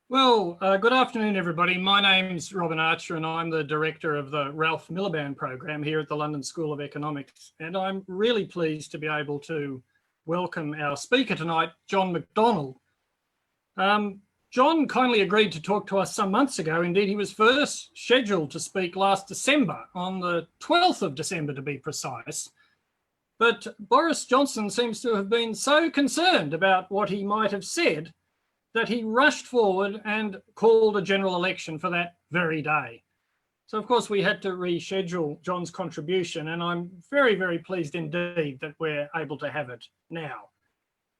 Good afternoon, everybody. My name's Robin Archer, and I'm the director of the Ralph Miliband program here at the London School of Economics. And I'm really pleased to be able to welcome our speaker tonight, John McDonnell. John kindly agreed to talk to us some months ago. Indeed, he was first scheduled to speak last December, on the 12th of December to be precise. But Boris Johnson seems to have been so concerned about what he might have said that he rushed forward and called a general election for that very day. So of course we had to reschedule John's contribution, and I'm very, very pleased indeed that we're able to have it now.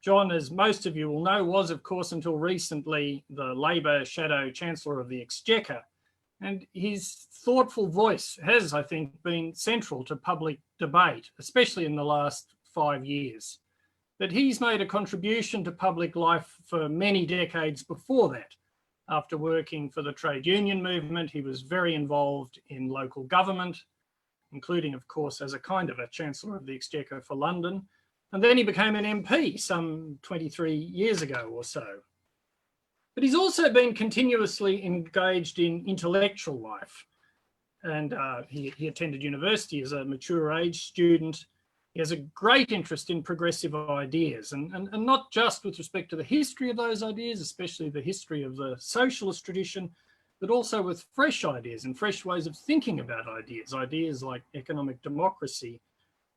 John, as most of you will know, was of course until recently the Labor Shadow Chancellor of the Exchequer, and his thoughtful voice has, I think, been central to public debate, especially in the last 5 years. But he's made a contribution to public life for many decades before that. After working for the trade union movement, he was very involved in local government, including, of course, as a kind of a Chancellor of the Exchequer for London. And then he became an MP some 23 years ago or so. But he's also been continuously engaged in intellectual life. And he attended university as a mature age student. He has a great interest in progressive ideas, and not just with respect to the history of those ideas, especially the history of the socialist tradition, but also with fresh ideas and fresh ways of thinking about ideas like economic democracy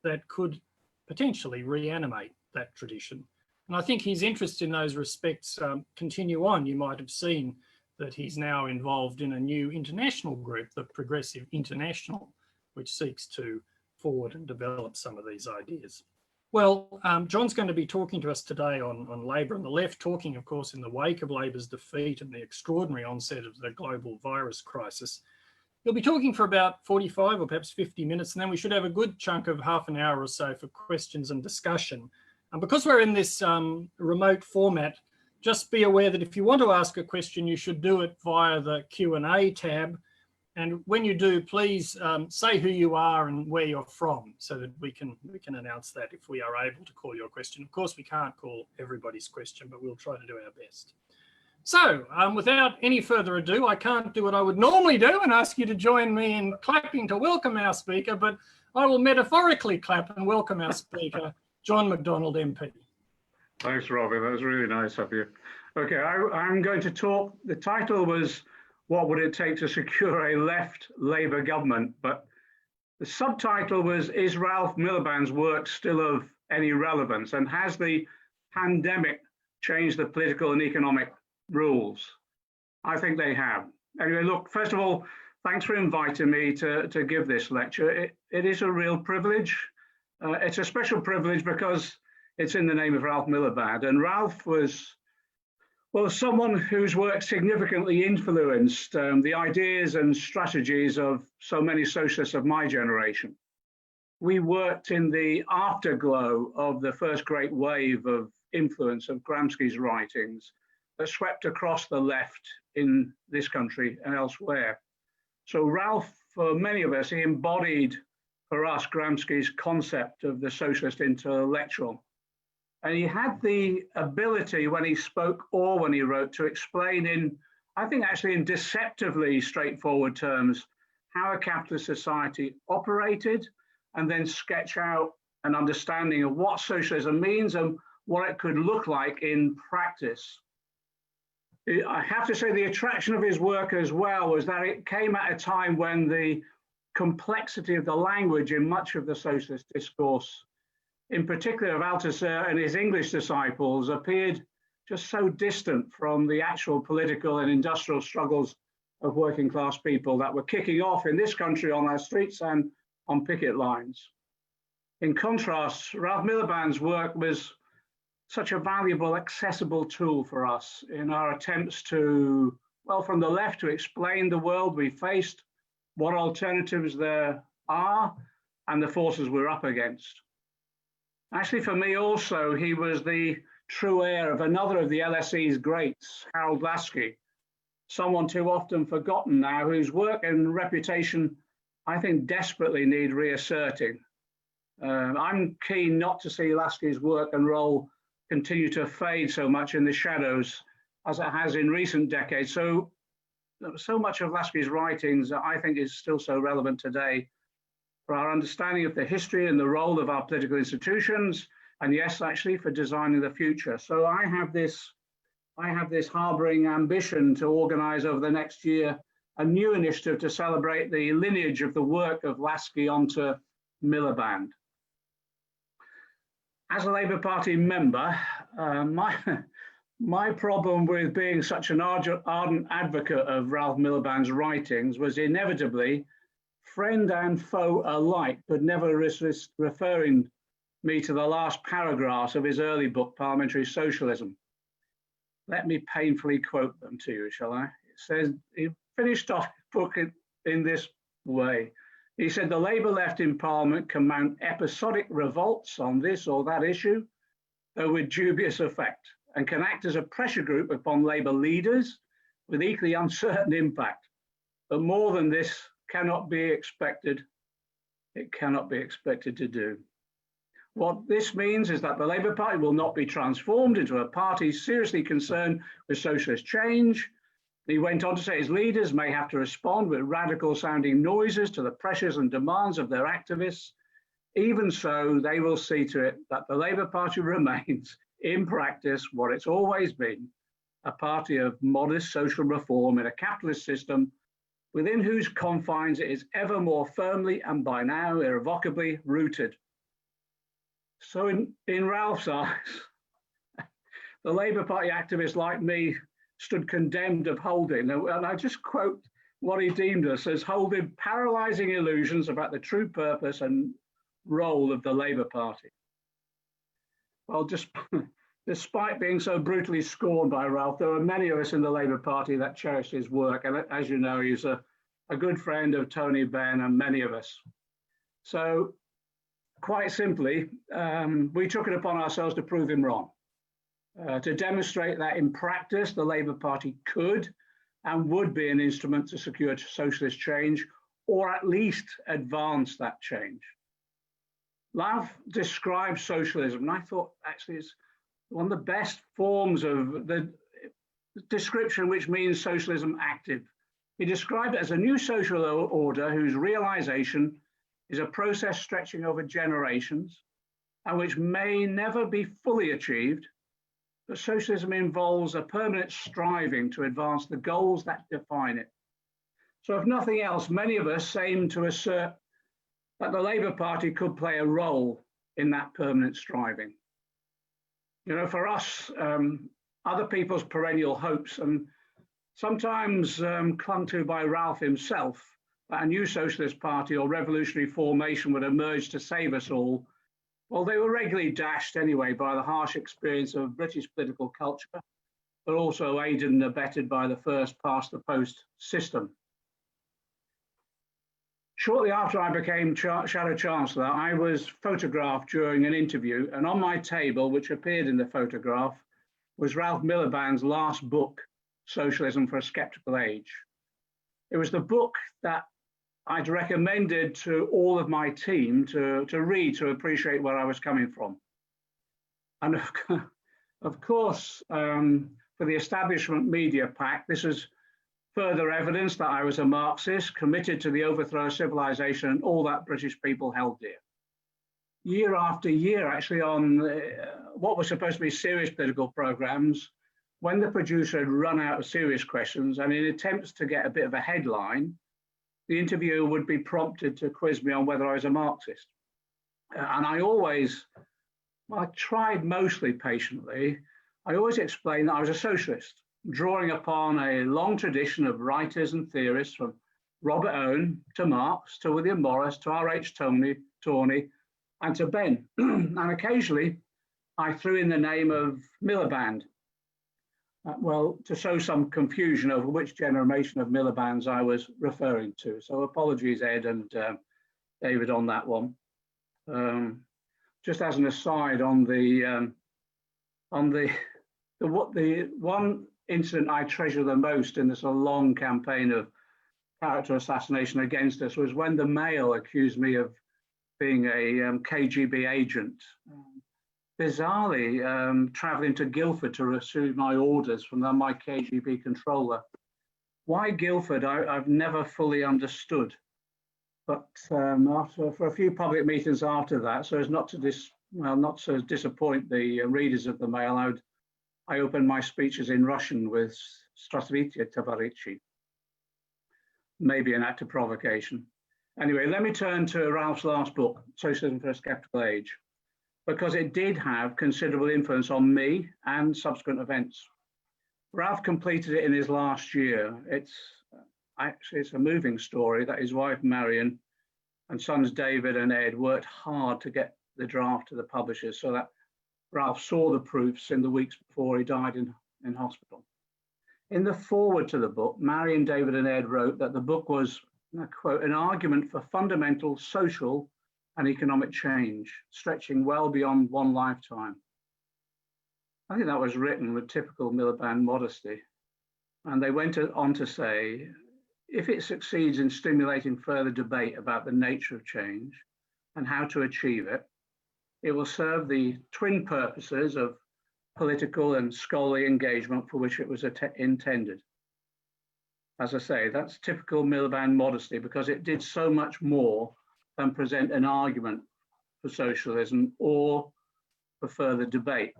that could potentially reanimate that tradition. And I think his interest in those respects continue on. You might have seen that he's now involved in a new international group, the Progressive International, which seeks to forward and develop some of these ideas. Well, John's going to be talking to us today on Labor and the left, talking, of course, in the wake of Labor's defeat and the extraordinary onset of the global virus crisis. He'll be talking for about 45 or perhaps 50 minutes, and then we should have a good chunk of half an hour or so for questions and discussion. And because we're in this remote format, just be aware that if you want to ask a question, you should do it via the Q&A tab. And when you do, please say who you are and where you're from, so that we can announce that if we are able to call your question. Of course, we can't call everybody's question, but we'll try to do our best. So without any further ado, I can't do what I would normally do and ask you to join me in clapping to welcome our speaker, but I will metaphorically clap and welcome our speaker, John McDonnell, MP. Thanks, Robin. That was really nice of you. Okay, I'm going to talk. The title was, "What would it take to secure a left Labour government?" But the subtitle was, "Is Ralph Miliband's work still of any relevance? And has the pandemic changed the political and economic rules?" I think they have. Anyway, look, first of all, thanks for inviting me to give this lecture. It is a real privilege. It's a special privilege because it's in the name of Ralph Miliband. And Ralph was, well, someone whose work significantly influenced the ideas and strategies of so many socialists of my generation. We worked in the afterglow of the first great wave of influence of Gramsci's writings that swept across the left in this country and elsewhere. So Ralph, for many of us, he embodied for us Gramsci's concept of the socialist intellectual. And he had the ability when he spoke or when he wrote to explain in, I think actually in deceptively straightforward terms, how a capitalist society operated, and then sketch out an understanding of what socialism means and what it could look like in practice. I have to say the attraction of his work as well was that it came at a time when the complexity of the language in much of the socialist discourse, in particular of Althusser and his English disciples, appeared just so distant from the actual political and industrial struggles of working class people that were kicking off in this country on our streets and on picket lines. In contrast, Ralph Miliband's work was such a valuable, accessible tool for us in our attempts to, well, from the left, to explain the world we faced, what alternatives there are, and the forces we're up against. Actually, for me also, he was the true heir of another of the LSE's greats, Harold Laski, someone too often forgotten now, whose work and reputation, I think, desperately need reasserting. I'm keen not to see Laski's work and role continue to fade so much in the shadows as it has in recent decades. So much of Lasky's writings, I think, is still so relevant today for our understanding of the history and the role of our political institutions, and yes, actually, for designing the future. So I have this harboring ambition to organize over the next year a new initiative to celebrate the lineage of the work of Lasky onto Miliband. As a Labour Party member, my problem with being such an ardent advocate of Ralph Miliband's writings was inevitably friend and foe alike, but never resist referring me to the last paragraphs of his early book, Parliamentary Socialism. Let me painfully quote them to you, shall I? It says, he finished off the book in this way. He said, the Labour left in Parliament can mount episodic revolts on this or that issue, though with dubious effect, and can act as a pressure group upon Labour leaders with equally uncertain impact. But more than this cannot be expected. It cannot be expected to do. What this means is that the Labour Party will not be transformed into a party seriously concerned with socialist change. He went on to say his leaders may have to respond with radical sounding noises to the pressures and demands of their activists. Even so, they will see to it that the Labour Party remains, in practice, what it's always been, a party of modest social reform in a capitalist system within whose confines it is ever more firmly and by now irrevocably rooted. So in Ralph's eyes, the Labour Party activists like me stood condemned of holding, and I just quote what he deemed us as holding paralysing illusions about the true purpose and role of the Labour Party. Well, despite being so brutally scorned by Ralph, there are many of us in the Labour Party that cherish his work, and as you know, he's a good friend of Tony Benn and many of us. So quite simply, we took it upon ourselves to prove him wrong, to demonstrate that in practice, the Labour Party could and would be an instrument to secure socialist change, or at least advance that change. Ralph described socialism, and I thought actually it's one of the best forms of the description which means socialism active. He described it as a new social order whose realization is a process stretching over generations and which may never be fully achieved, but socialism involves a permanent striving to advance the goals that define it. So if nothing else, many of us aim to assert that the Labour Party could play a role in that permanent striving. You know, for us, other people's perennial hopes, and sometimes clung to by Ralph himself, that a new socialist party or revolutionary formation would emerge to save us all, well, they were regularly dashed anyway by the harsh experience of British political culture, but also aided and abetted by the first past the post system. Shortly after I became Shadow Chancellor, I was photographed during an interview, and on my table, which appeared in the photograph, was Ralph Miliband's last book, Socialism for a Sceptical Age. It was the book that I'd recommended to all of my team to read to appreciate where I was coming from. And of course, for the establishment media pack, this is further evidence that I was a Marxist, committed to the overthrow of civilization and all that British people held dear. Year after year, actually, on what were supposed to be serious political programs, when the producer had run out of serious questions, and in attempts to get a bit of a headline, the interviewer would be prompted to quiz me on whether I was a Marxist. And I tried mostly patiently, I always explained that I was a socialist, drawing upon a long tradition of writers and theorists from Robert Owen to Marx, to William Morris, to R.H. Tawney, and to Benn. And occasionally, I threw in the name of Miliband. Well, to show some confusion over which generation of Milibands I was referring to. So apologies, Ed and David, on that one. Just as an aside, on the one incident I treasure the most in this long campaign of character assassination against us was when the Mail accused me of being a KGB agent. bizarrely traveling to Guildford to receive my orders from my KGB controller. Why Guildford, I've never fully understood. But for a few public meetings after that, so as not to disappoint the readers of the Mail, I opened my speeches in Russian with "Здравствуйте, товарищи." Maybe an act of provocation. Anyway, let me turn to Ralph's last book, Socialism for a Sceptical Age, because it did have considerable influence on me and subsequent events. Ralph completed it in his last year. It's a moving story that his wife Marion and sons David and Ed worked hard to get the draft to the publishers so that Ralph saw the proofs in the weeks before he died in hospital. In the foreword to the book, Marion, David and Ed wrote that the book was, and I quote, an argument for fundamental social and economic change, stretching well beyond one lifetime. I think that was written with typical Miliband modesty. And they went on to say, if it succeeds in stimulating further debate about the nature of change and how to achieve it, it will serve the twin purposes of political and scholarly engagement for which it was intended. As I say, that's typical Miliband modesty because it did so much more than present an argument for socialism or for further debate.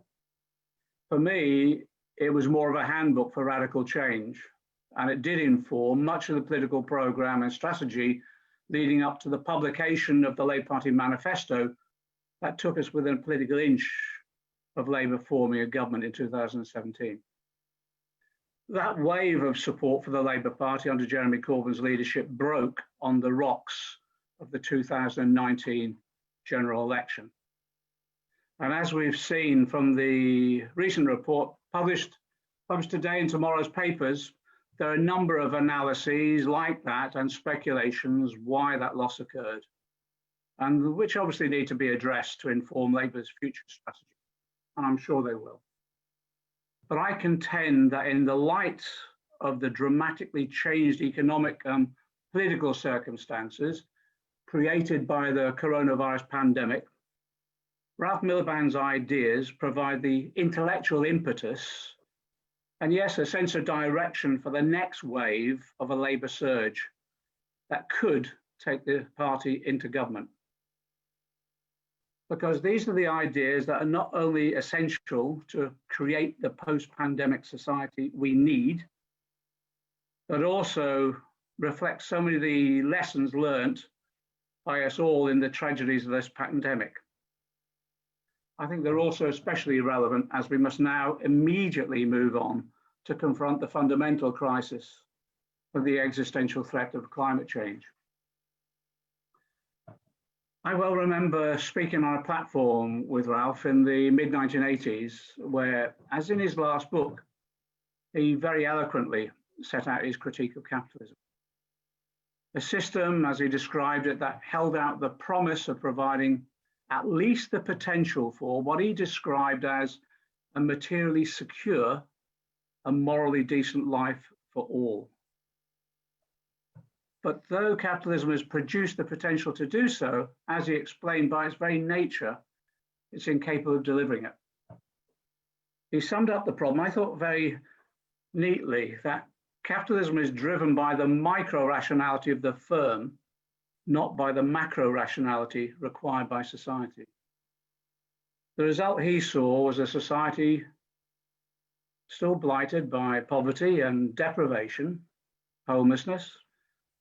For me, it was more of a handbook for radical change, and it did inform much of the political program and strategy leading up to the publication of the Labour Party manifesto that took us within a political inch of Labour forming a government in 2017. That wave of support for the Labour Party under Jeremy Corbyn's leadership broke on the rocks of the 2019 general election. And as we've seen from the recent report published today in tomorrow's papers, there are a number of analyses like that and speculations why that loss occurred, and which obviously need to be addressed to inform Labour's future strategy, and I'm sure they will. But I contend that in the light of the dramatically changed economic and political circumstances created by the coronavirus pandemic, Ralph Miliband's ideas provide the intellectual impetus and, yes, a sense of direction for the next wave of a Labour surge that could take the party into government. Because these are the ideas that are not only essential to create the post-pandemic society we need, but also reflect so many of the lessons learned by us all in the tragedies of this pandemic. I think they're also especially relevant as we must now immediately move on to confront the fundamental crisis of the existential threat of climate change. I well remember speaking on a platform with Ralph in the mid-1980s, where, as in his last book, he very eloquently set out his critique of capitalism. A system, as he described it, that held out the promise of providing at least the potential for what he described as a materially secure and morally decent life for all. But though capitalism has produced the potential to do so, as he explained, by its very nature, it's incapable of delivering it. He summed up the problem, I thought, very neatly, that capitalism is driven by the micro-rationality of the firm, not by the macro-rationality required by society. The result he saw was a society still blighted by poverty and deprivation, homelessness,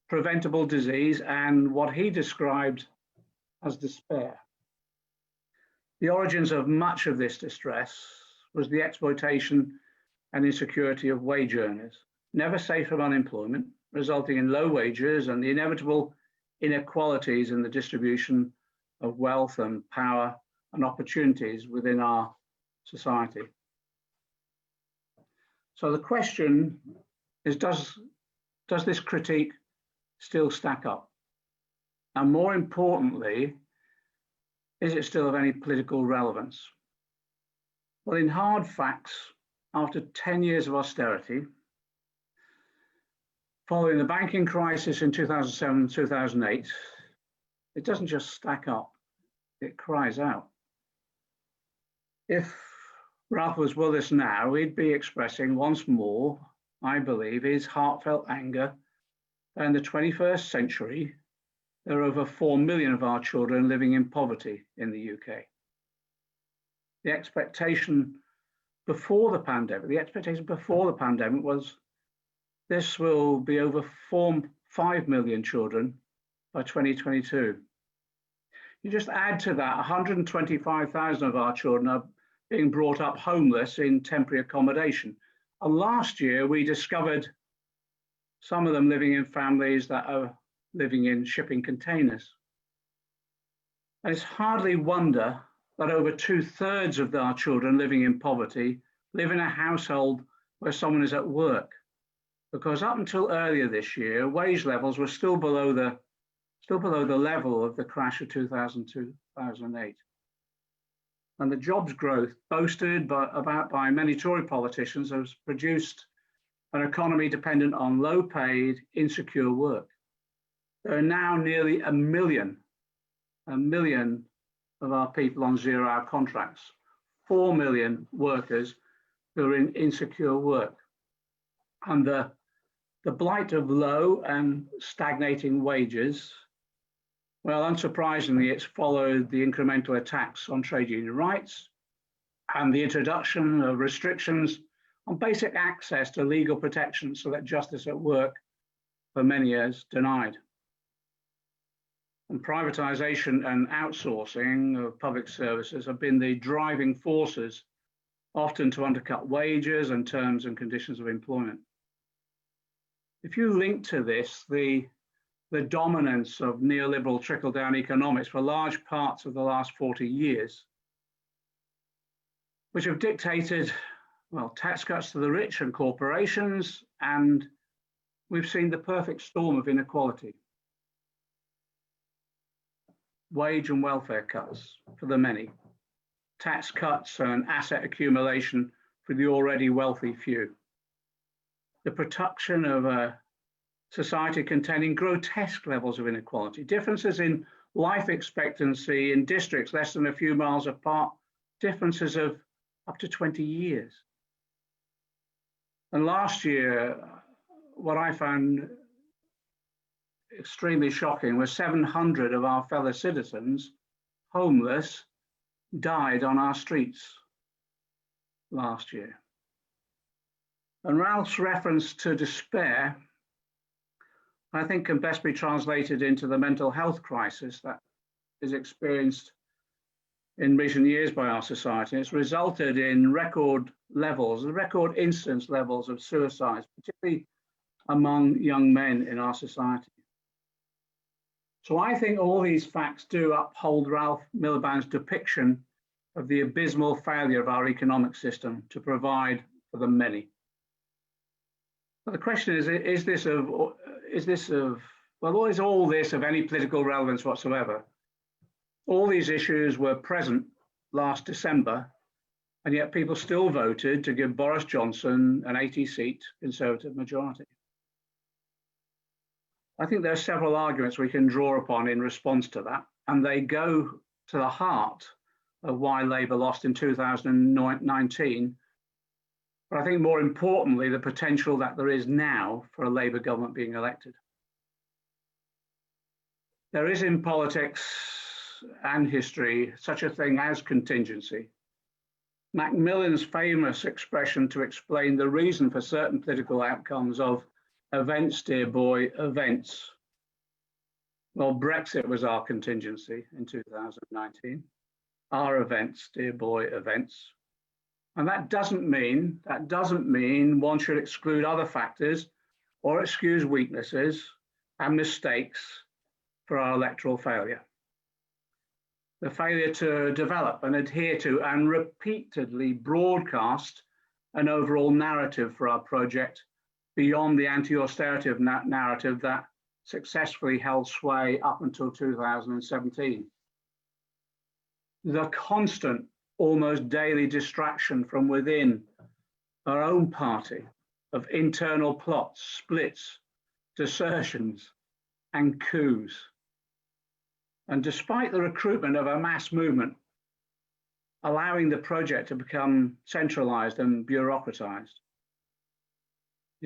preventable disease, and what he described as despair. The origins of much of this distress was the exploitation and insecurity of wage earners, never safe from unemployment, resulting in low wages and the inevitable inequalities in the distribution of wealth and power and opportunities within our society. So the question is, does this critique still stack up? And more importantly, is it still of any political relevance? Well, in hard facts, after 10 years of austerity, following the banking crisis in 2007, 2008, it doesn't just stack up, it cries out. If Ralph was with us now, he'd be expressing once more, I believe, his heartfelt anger that in the 21st century, there are over 4 million of our children living in poverty in the UK. The expectation before the pandemic was this will be over 5 million children by 2022. You just add to that, 125,000 of our children are being brought up homeless in temporary accommodation. And last year, we discovered some of them living in families that are living in shipping containers. And it's hardly wonder that over 2/3 of our children living in poverty live in a household where someone is at work. Because up until earlier this year, wage levels were still below the level of the crash of 2008. And the jobs growth boasted by many Tory politicians has produced an economy dependent on low-paid, insecure work. There are now nearly a million of our people on zero-hour contracts, 4 million workers who are in insecure work. And the blight of low and stagnating wages, well, unsurprisingly, it's followed the incremental attacks on trade union rights and the introduction of restrictions on basic access to legal protection so that justice at work for many years denied. And privatization and outsourcing of public services have been the driving forces, often to undercut wages and terms and conditions of employment. If you link to this the dominance of neoliberal trickle-down economics for large parts of the last 40 years, which have dictated, well, tax cuts to the rich and corporations, and we've seen the perfect storm of inequality. Wage and welfare cuts for the many, tax cuts and asset accumulation for the already wealthy few. The production of a society containing grotesque levels of inequality, differences in life expectancy in districts less than a few miles apart, differences of up to 20 years. And last year, what I found extremely shocking was 700 of our fellow citizens, homeless, died on our streets last year. And Ralph's reference to despair, I think, can best be translated into the mental health crisis that is experienced in recent years by our society. It's resulted in record incidence levels of suicides, particularly among young men in our society. So I think all these facts do uphold Ralph Miliband's depiction of the abysmal failure of our economic system to provide for the many. But the question is all this of any political relevance whatsoever? All these issues were present last December, and yet people still voted to give Boris Johnson an 80-seat Conservative majority. I think there are several arguments we can draw upon in response to that, and they go to the heart of why Labour lost in 2019. But I think more importantly, the potential that there is now for a Labour government being elected. There is in politics and history such a thing as contingency. Macmillan's famous expression to explain the reason for certain political outcomes of events, dear boy, events. Well, Brexit was our contingency in 2019. Our events, dear boy, events. And that doesn't mean one should exclude other factors or excuse weaknesses and mistakes for our electoral failure. The failure to develop and adhere to and repeatedly broadcast an overall narrative for our project beyond the anti-austerity narrative that successfully held sway up until 2017. The constant, almost daily distraction from within our own party of internal plots, splits, desertions, and coups. And despite the recruitment of a mass movement allowing the project to become centralized and bureaucratized.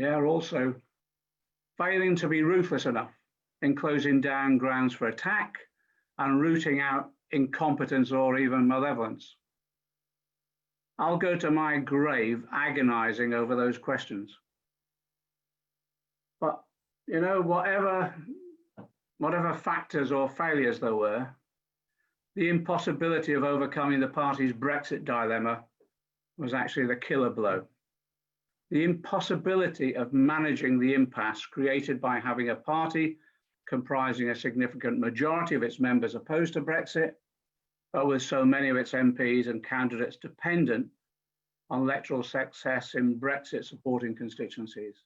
Also failing to be ruthless enough in closing down grounds for attack and rooting out incompetence or even malevolence. I'll go to my grave agonizing over those questions. But, whatever factors or failures there were, the impossibility of overcoming the party's Brexit dilemma was actually the killer blow. The impossibility of managing the impasse created by having a party comprising a significant majority of its members opposed to Brexit, but with so many of its MPs and candidates dependent on electoral success in Brexit supporting constituencies.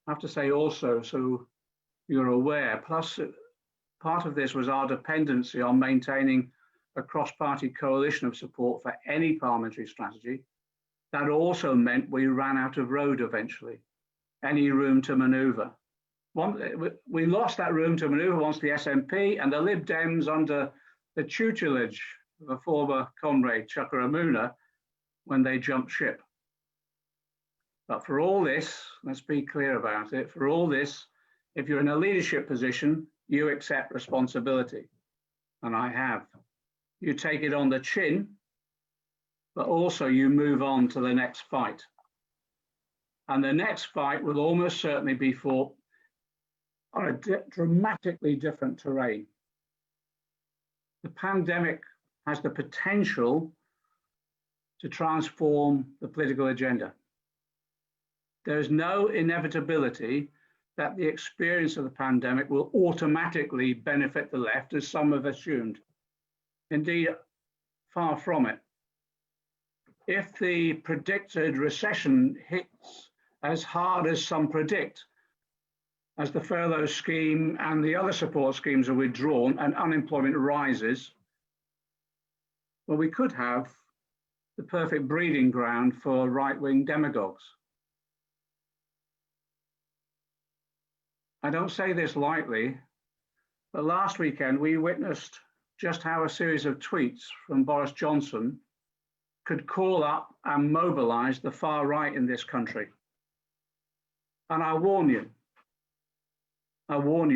I have to say also, so you're aware, plus part of this was our dependency on maintaining a cross-party coalition of support for any parliamentary strategy. That also meant we ran out of road eventually, any room to manoeuvre. We lost that room to manoeuvre once the SNP and the Lib Dems, under the tutelage of a former comrade, Chuka Umunna, when they jumped ship. But for all this, let's be clear about it, for all this, if you're in a leadership position, you accept responsibility, and I have. You take it on the chin, but also you move on to the next fight. And the next fight will almost certainly be fought on a dramatically different terrain. The pandemic has the potential to transform the political agenda. There is no inevitability that the experience of the pandemic will automatically benefit the left, as some have assumed. Indeed, far from it. If the predicted recession hits as hard as some predict, as the furlough scheme and the other support schemes are withdrawn and unemployment rises, well, we could have the perfect breeding ground for right-wing demagogues. I don't say this lightly, but last weekend we witnessed just how a series of tweets from Boris Johnson could call up and mobilize the far right in this country. And I warn you,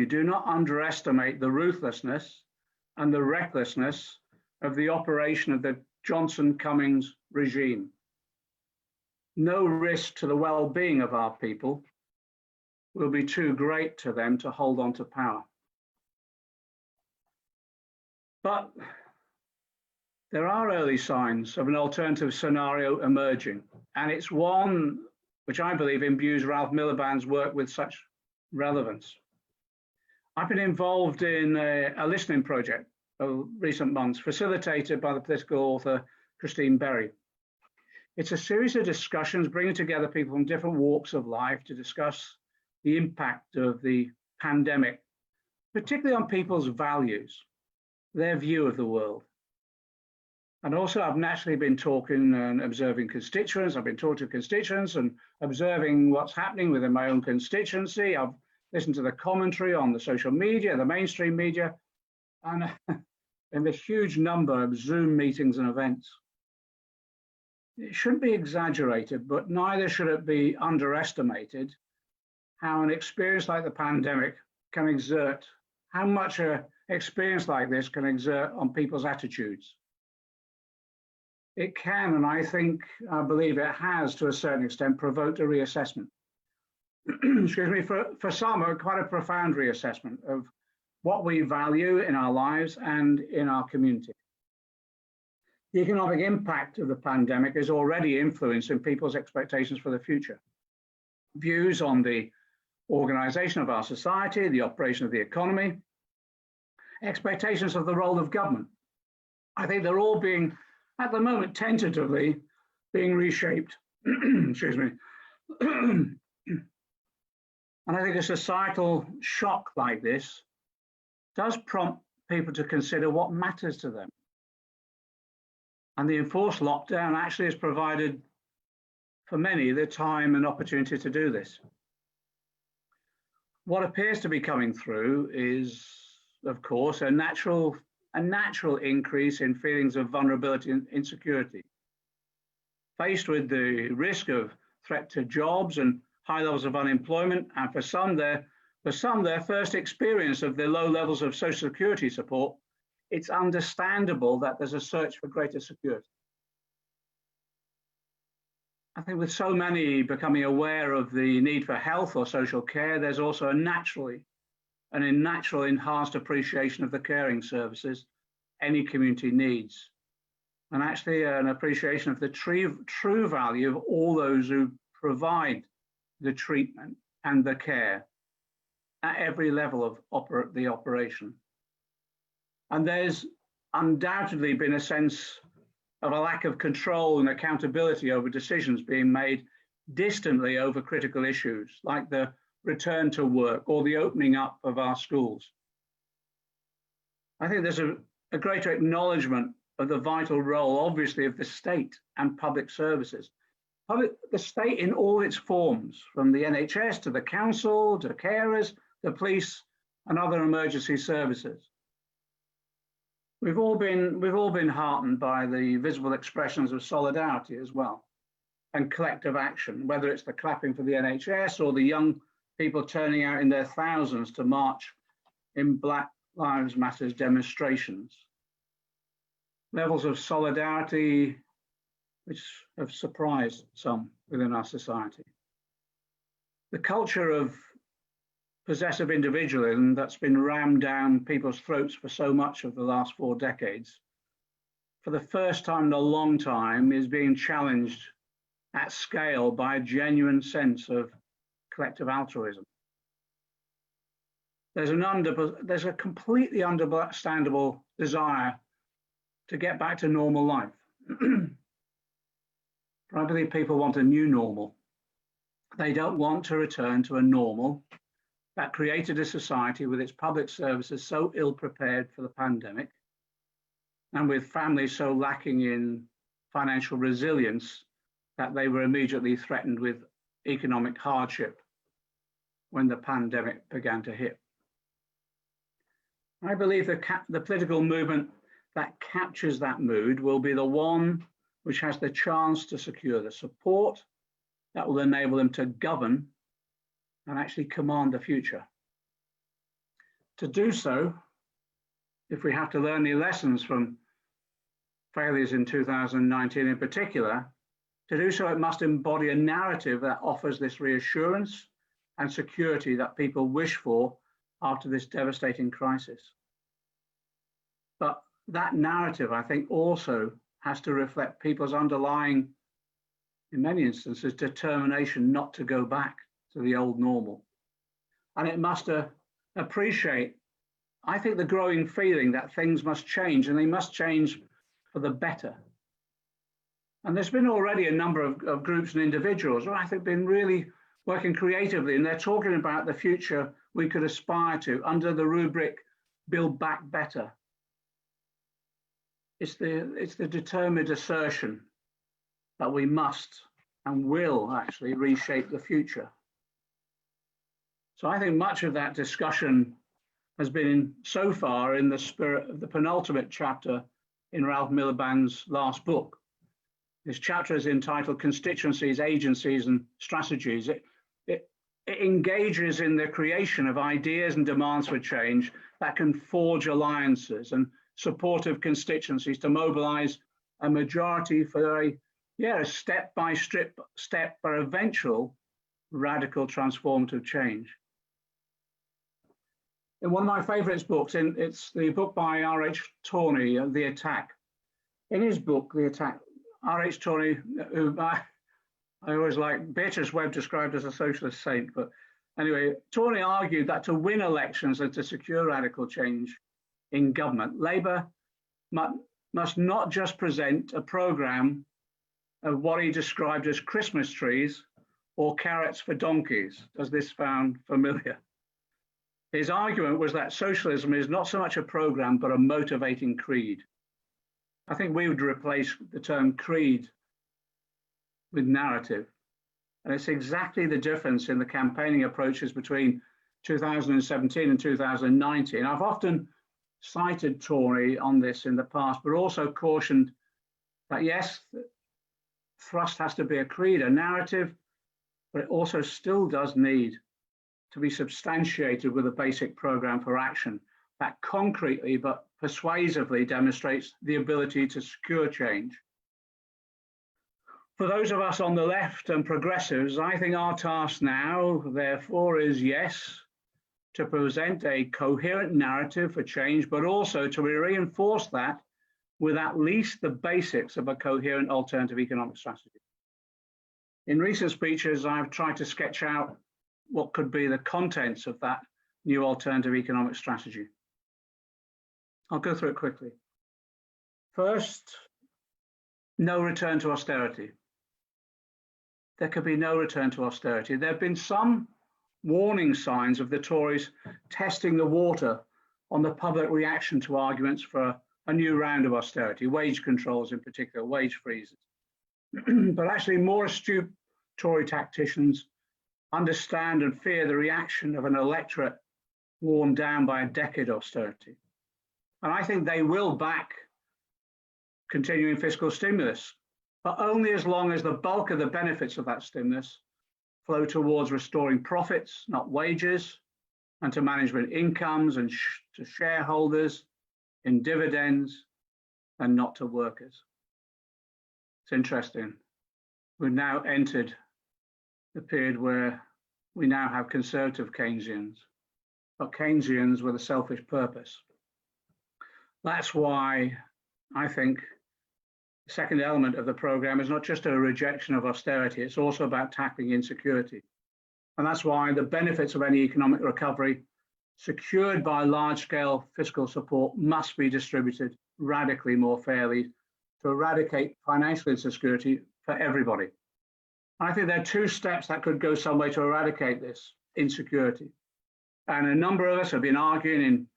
do not underestimate the ruthlessness and the recklessness of the operation of the Johnson-Cummings regime. No risk to the well-being of our people will be too great to them to hold on to power. But there are early signs of an alternative scenario emerging, and it's one which I believe imbues Ralph Miliband's work with such relevance. I've been involved in a listening project of recent months, facilitated by the political author Christine Berry. It's a series of discussions bringing together people from different walks of life to discuss the impact of the pandemic, particularly on people's values, their view of the world. And also, I've naturally been talking and observing constituents. I've been talking to constituents and observing what's happening within my own constituency. I've listened to the commentary on the social media, the mainstream media, and the huge number of Zoom meetings and events. It shouldn't be exaggerated, but neither should it be underestimated how an experience like the pandemic can exert, how much an experience like this can exert on people's attitudes. It can, and I believe it has to a certain extent, provoked a reassessment. Excuse me, for some, quite a profound reassessment of what we value in our lives and in our community. The economic impact of the pandemic is already influencing people's expectations for the future. Views on the organization of our society, the operation of the economy, expectations of the role of government. I think they're all being, at the moment, tentatively being reshaped. Excuse me. And I think a societal shock like this does prompt people to consider what matters to them. And the enforced lockdown actually has provided, for many, the time and opportunity to do this. What appears to be coming through is, of course, a natural a natural increase in feelings of vulnerability and insecurity. Faced with the risk of threat to jobs and high levels of unemployment, and for some their first experience of the low levels of social security support, it's understandable that there's a search for greater security. I think with so many becoming aware of the need for health or social care, there's also an natural enhanced appreciation of the caring services any community needs, and actually an appreciation of the true value of all those who provide the treatment and the care at every level of the operation. And there's undoubtedly been a sense of a lack of control and accountability over decisions being made distantly over critical issues like the return to work or the opening up of our schools. I think there's a greater acknowledgement of the vital role, obviously, of the state and public services. The state in all its forms, from the NHS to the council, to carers, the police, and other emergency services. We've all been heartened by the visible expressions of solidarity as well, and collective action, whether it's the clapping for the NHS or the young people turning out in their thousands to march in Black Lives Matter demonstrations. Levels of solidarity which have surprised some within our society. The culture of possessive individualism that's been rammed down people's throats for so much of the last 4 decades, for the first time in a long time, is being challenged at scale by a genuine sense of collective altruism. There's a completely understandable desire to get back to normal life. I believe people want a new normal. They don't want to return to a normal that created a society with its public services so ill-prepared for the pandemic, and with families so lacking in financial resilience that they were immediately threatened with economic hardship when the pandemic began to hit. I believe the political movement that captures that mood will be the one which has the chance to secure the support that will enable them to govern and actually command the future. To do so, if we have to learn the lessons from failures in 2019 in particular, to do so, it must embody a narrative that offers this reassurance and security that people wish for after this devastating crisis. But that narrative, I think, also has to reflect people's underlying, in many instances, determination not to go back to the old normal. And it must appreciate, I think, the growing feeling that things must change, and they must change for the better. And there's been already a number of groups and individuals who I think have been really working creatively, and they're talking about the future we could aspire to under the rubric Build Back Better. It's the determined assertion that we must and will actually reshape the future. So I think much of that discussion has been so far in the spirit of the penultimate chapter in Ralph Miliband's last book. This chapter is entitled Constituencies, Agencies and Strategies. It engages in the creation of ideas and demands for change that can forge alliances and supportive constituencies to mobilize a majority for a step-by-step but eventual radical transformative change. In one of my favorite books, it's the book by R.H. Tawney, The Attack. In his book, The Attack, R.H. Tawney, who I always like, Beatrice Webb described as a socialist saint, but anyway, Tawney argued that to win elections and to secure radical change in government, Labour must not just present a programme of what he described as Christmas trees or carrots for donkeys. Does this sound familiar? His argument was that socialism is not so much a programme, but a motivating creed. I think we would replace the term creed with narrative. And it's exactly the difference in the campaigning approaches between 2017 and 2019. I've often cited Tory on this in the past, but also cautioned that yes, thrust has to be a creed, a narrative, but it also still does need to be substantiated with a basic program for action that concretely but persuasively demonstrates the ability to secure change. For those of us on the left and progressives, I think our task now, therefore, is yes, to present a coherent narrative for change, but also to reinforce that with at least the basics of a coherent alternative economic strategy. In recent speeches, I've tried to sketch out what could be the contents of that new alternative economic strategy. I'll go through it quickly. First, no return to austerity. There could be no return to austerity. There have been some warning signs of the Tories testing the water on the public reaction to arguments for a new round of austerity, wage controls in particular, wage freezes. But actually more astute Tory tacticians understand and fear the reaction of an electorate worn down by a decade of austerity. And I think they will back continuing fiscal stimulus, but only as long as the bulk of the benefits of that stimulus flow towards restoring profits, not wages, and to management incomes and to shareholders in dividends and not to workers. It's interesting. We've now entered the period where we now have conservative Keynesians, but Keynesians with a selfish purpose. That's why I think the second element of the program is not just a rejection of austerity, it's also about tackling insecurity. And that's why the benefits of any economic recovery secured by large-scale fiscal support must be distributed radically more fairly to eradicate financial insecurity for everybody. I think there are two steps that could go some way to eradicate this insecurity. And a number of us have been arguing in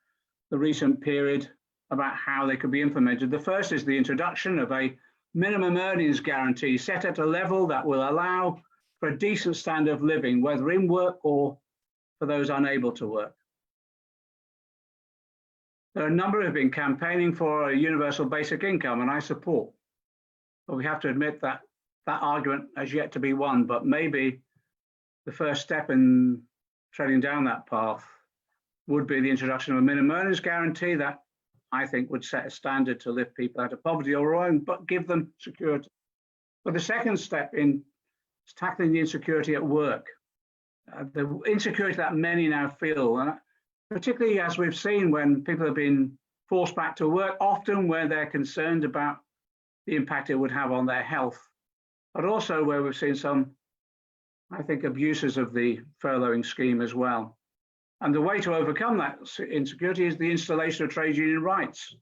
the recent period about how they could be implemented. The first is the introduction of a minimum earnings guarantee set at a level that will allow for a decent standard of living, whether in work or for those unable to work. There are a number who have been campaigning for a universal basic income, and I support. But we have to admit that that argument has yet to be won, but maybe the first step in treading down that path would be the introduction of a minimum earnings guarantee that I think would set a standard to lift people out of poverty or own, but give them security. But the second step in tackling the insecurity at work, the insecurity that many now feel, and particularly as we've seen when people have been forced back to work, often where they're concerned about the impact it would have on their health, but also where we've seen some, I think, abuses of the furloughing scheme as well. And the way to overcome that insecurity is the installation of trade union rights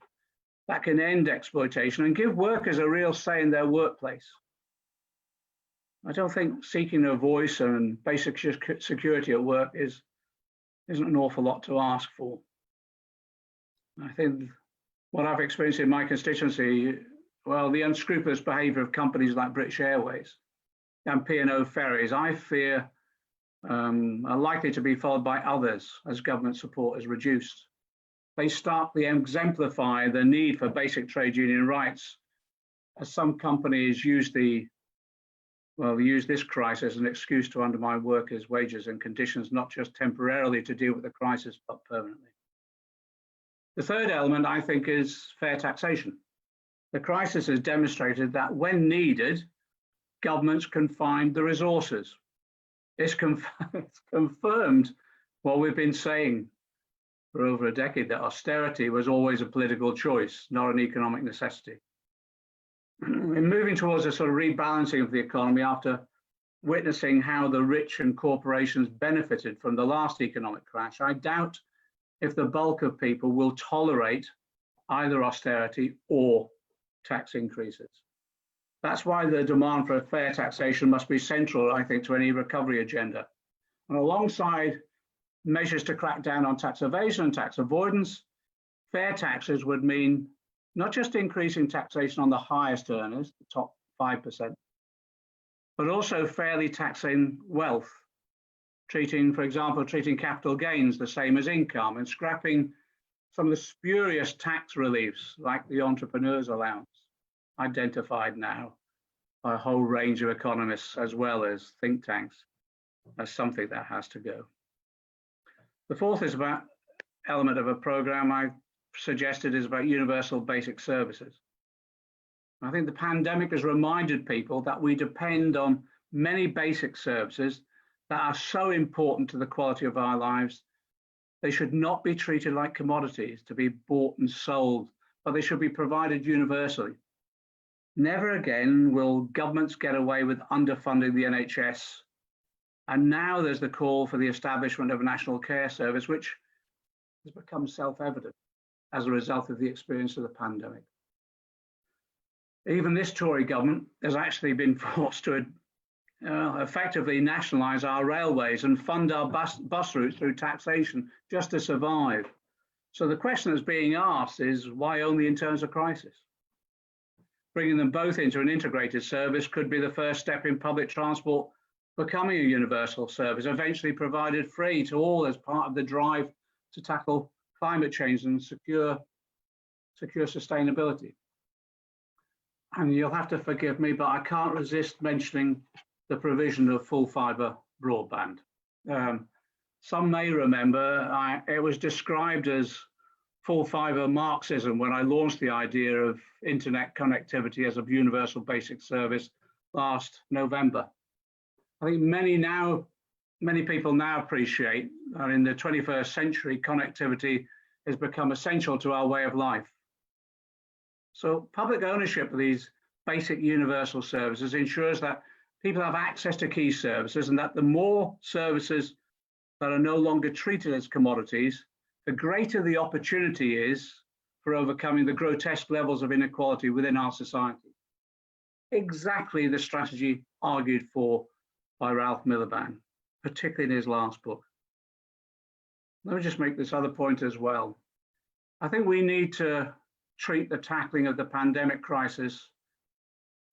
that can end exploitation and give workers a real say in their workplace. I don't think seeking a voice and basic security at work isn't an awful lot to ask for. I think what I've experienced in my constituency, well, the unscrupulous behaviour of companies like British Airways and P&O Ferries, I fear are likely to be followed by others as government support is reduced. They starkly exemplify the need for basic trade union rights, as some companies use this crisis as an excuse to undermine workers' wages and conditions, not just temporarily to deal with the crisis, but permanently. The third element, I think, is fair taxation. The crisis has demonstrated that when needed, governments can find the resources. It's confirmed what we've been saying for over a decade, that austerity was always a political choice, not an economic necessity. In moving towards a sort of rebalancing of the economy after witnessing how the rich and corporations benefited from the last economic crash, I doubt if the bulk of people will tolerate either austerity or tax increases. That's why the demand for a fair taxation must be central, I think, to any recovery agenda. And alongside measures to crack down on tax evasion and tax avoidance, fair taxes would mean not just increasing taxation on the highest earners, the top 5%, but also fairly taxing wealth, for example, treating capital gains the same as income and scrapping some of the spurious tax reliefs, like the entrepreneur's allowance, identified now by a whole range of economists as well as think tanks, as something that has to go. The fourth is about element of a program I suggested is about universal basic services. I think the pandemic has reminded people that we depend on many basic services that are so important to the quality of our lives. They should not be treated like commodities to be bought and sold, but they should be provided universally. Never again will governments get away with underfunding the NHS. And now there's the call for the establishment of a national care service, which has become self-evident as a result of the experience of the pandemic. Even this Tory government has actually been forced to effectively nationalise our railways and fund our bus routes through taxation just to survive. So the question that's being asked is, why only in terms of crisis? Bringing them both into an integrated service could be the first step in public transport becoming a universal service, eventually provided free to all as part of the drive to tackle climate change and secure sustainability. And you'll have to forgive me, but I can't resist mentioning the provision of full fibre broadband. Some may remember it was described as full fibre Marxism when I launched the idea of internet connectivity as a universal basic service last November. I think many people now appreciate that in the 21st century, connectivity has become essential to our way of life. So public ownership of these basic universal services ensures that people have access to key services, and that the more services that are no longer treated as commodities, the greater the opportunity is for overcoming the grotesque levels of inequality within our society. Exactly the strategy argued for by Ralph Miliband, particularly in his last book. Let me just make this other point as well. I think we need to treat the tackling of the pandemic crisis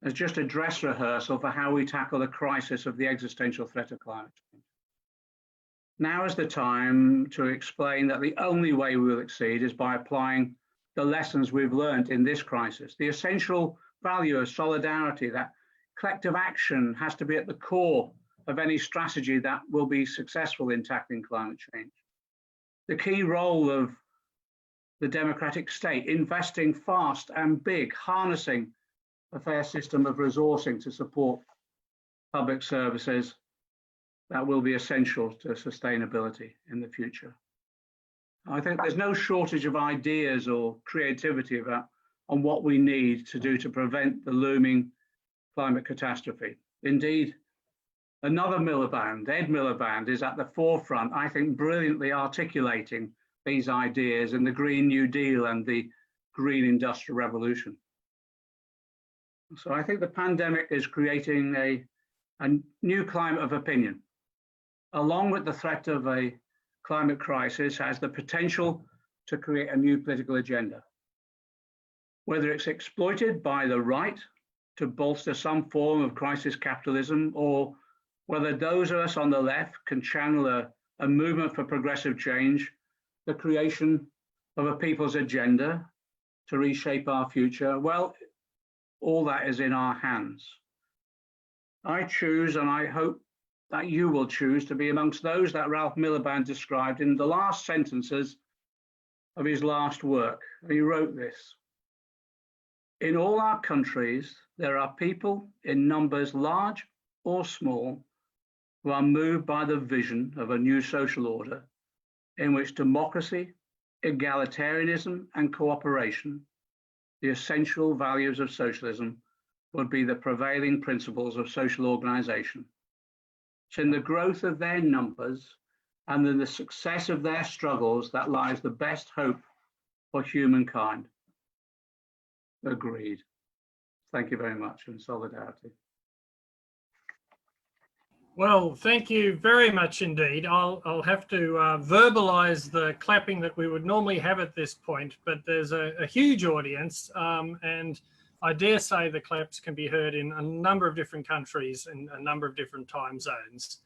as just a dress rehearsal for how we tackle the crisis of the existential threat of climate change. Now is the time to explain that the only way we will exceed is by applying the lessons we've learned in this crisis, the essential value of solidarity, that collective action has to be at the core of any strategy that will be successful in tackling climate change. The key role of the democratic state, investing fast and big, harnessing a fair system of resourcing to support public services that will be essential to sustainability in the future. I think there's no shortage of ideas or creativity on what we need to do to prevent the looming climate catastrophe. Indeed, another Miliband, Ed Miliband, is at the forefront, I think, brilliantly articulating these ideas in the Green New Deal and the Green Industrial Revolution. So I think the pandemic is creating a new climate of opinion, along with the threat of a climate crisis, has the potential to create a new political agenda. Whether it's exploited by the right to bolster some form of crisis capitalism, or whether those of us on the left can channel a movement for progressive change, the creation of a people's agenda to reshape our future, well, all that is in our hands. I choose, and I hope that you will choose, to be amongst those that Ralph Miliband described in the last sentences of his last work. He wrote this: "In all our countries, there are people in numbers large or small who are moved by the vision of a new social order in which democracy, egalitarianism, and cooperation, the essential values of socialism, would be the prevailing principles of social organization. It's in the growth of their numbers and in the success of their struggles that lies the best hope for humankind." Agreed. Thank you very much, and solidarity. Well, thank you very much indeed. I'll have to verbalize the clapping that we would normally have at this point, but there's a huge audience, and I dare say the claps can be heard in a number of different countries in a number of different time zones.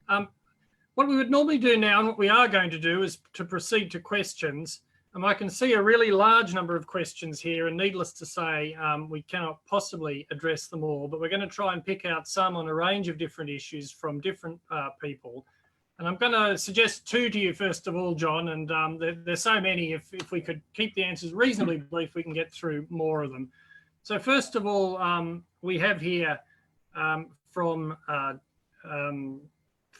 What we would normally do now, and what we are going to do, is to proceed to questions. I can see a really large number of questions here, and needless to say, we cannot possibly address them all, but we're going to try and pick out some on a range of different issues from different people. And I'm going to suggest two to you, first of all, John, and there's so many, if we could keep the answers reasonably brief, we can get through more of them. So first of all, we have here from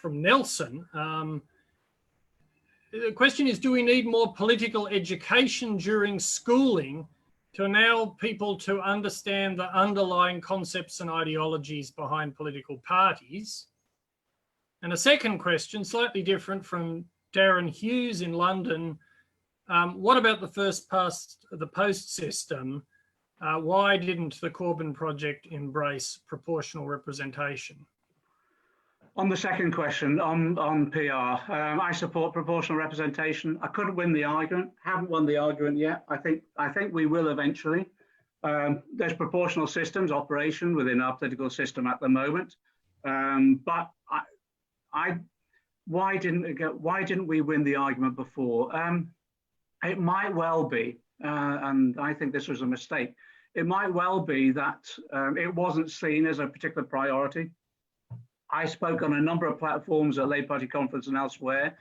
Nelson. The question is, do we need more political education during schooling to allow people to understand the underlying concepts and ideologies behind political parties? And a second question, slightly different, from Darren Hughes in London. What about the first past the post system? Why didn't the Corbyn project embrace proportional representation? On the second question, on PR, I support proportional representation. I couldn't win the argument, haven't won the argument yet. I think we will eventually. There's proportional systems operation within our political system at the moment, but why didn't we win the argument before? It might well be, and I think this was a mistake. It might well be that it wasn't seen as a particular priority. I spoke on a number of platforms at Labour Party conference and elsewhere,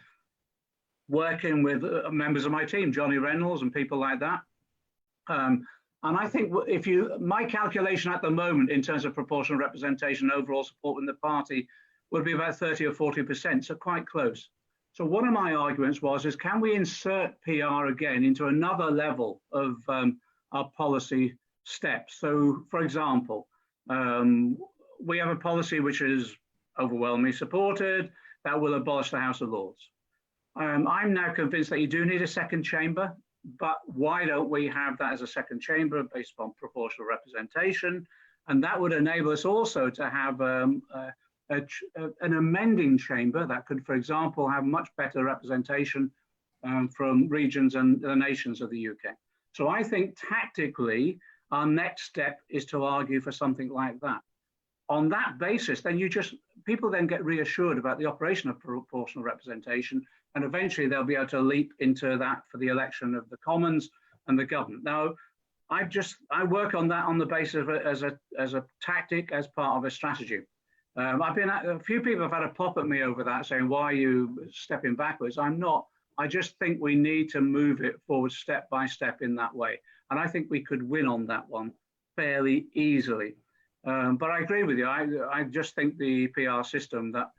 working with members of my team, Johnny Reynolds and people like that. And I think my calculation at the moment in terms of proportional representation, overall support in the party would be about 30 or 40%, so quite close. So one of my arguments is can we insert PR again into another level of our policy steps? So for example, we have a policy which is overwhelmingly supported that will abolish the House of Lords. I'm now convinced that you do need a second chamber, but why don't we have that as a second chamber based on proportional representation? And that would enable us also to have an amending chamber that could, for example, have much better representation from regions and the nations of the UK. So I think tactically, our next step is to argue for something like that. On that basis, then people then get reassured about the operation of proportional representation, and eventually they'll be able to leap into that for the election of the Commons and the government. Now, I work on that on the basis of it as a tactic, as part of a strategy. A few people have had a pop at me over that, saying, why are you stepping backwards? I'm not. I just think we need to move it forward step by step in that way. And I think we could win on that one fairly easily. But I agree with you. I just think the PR system that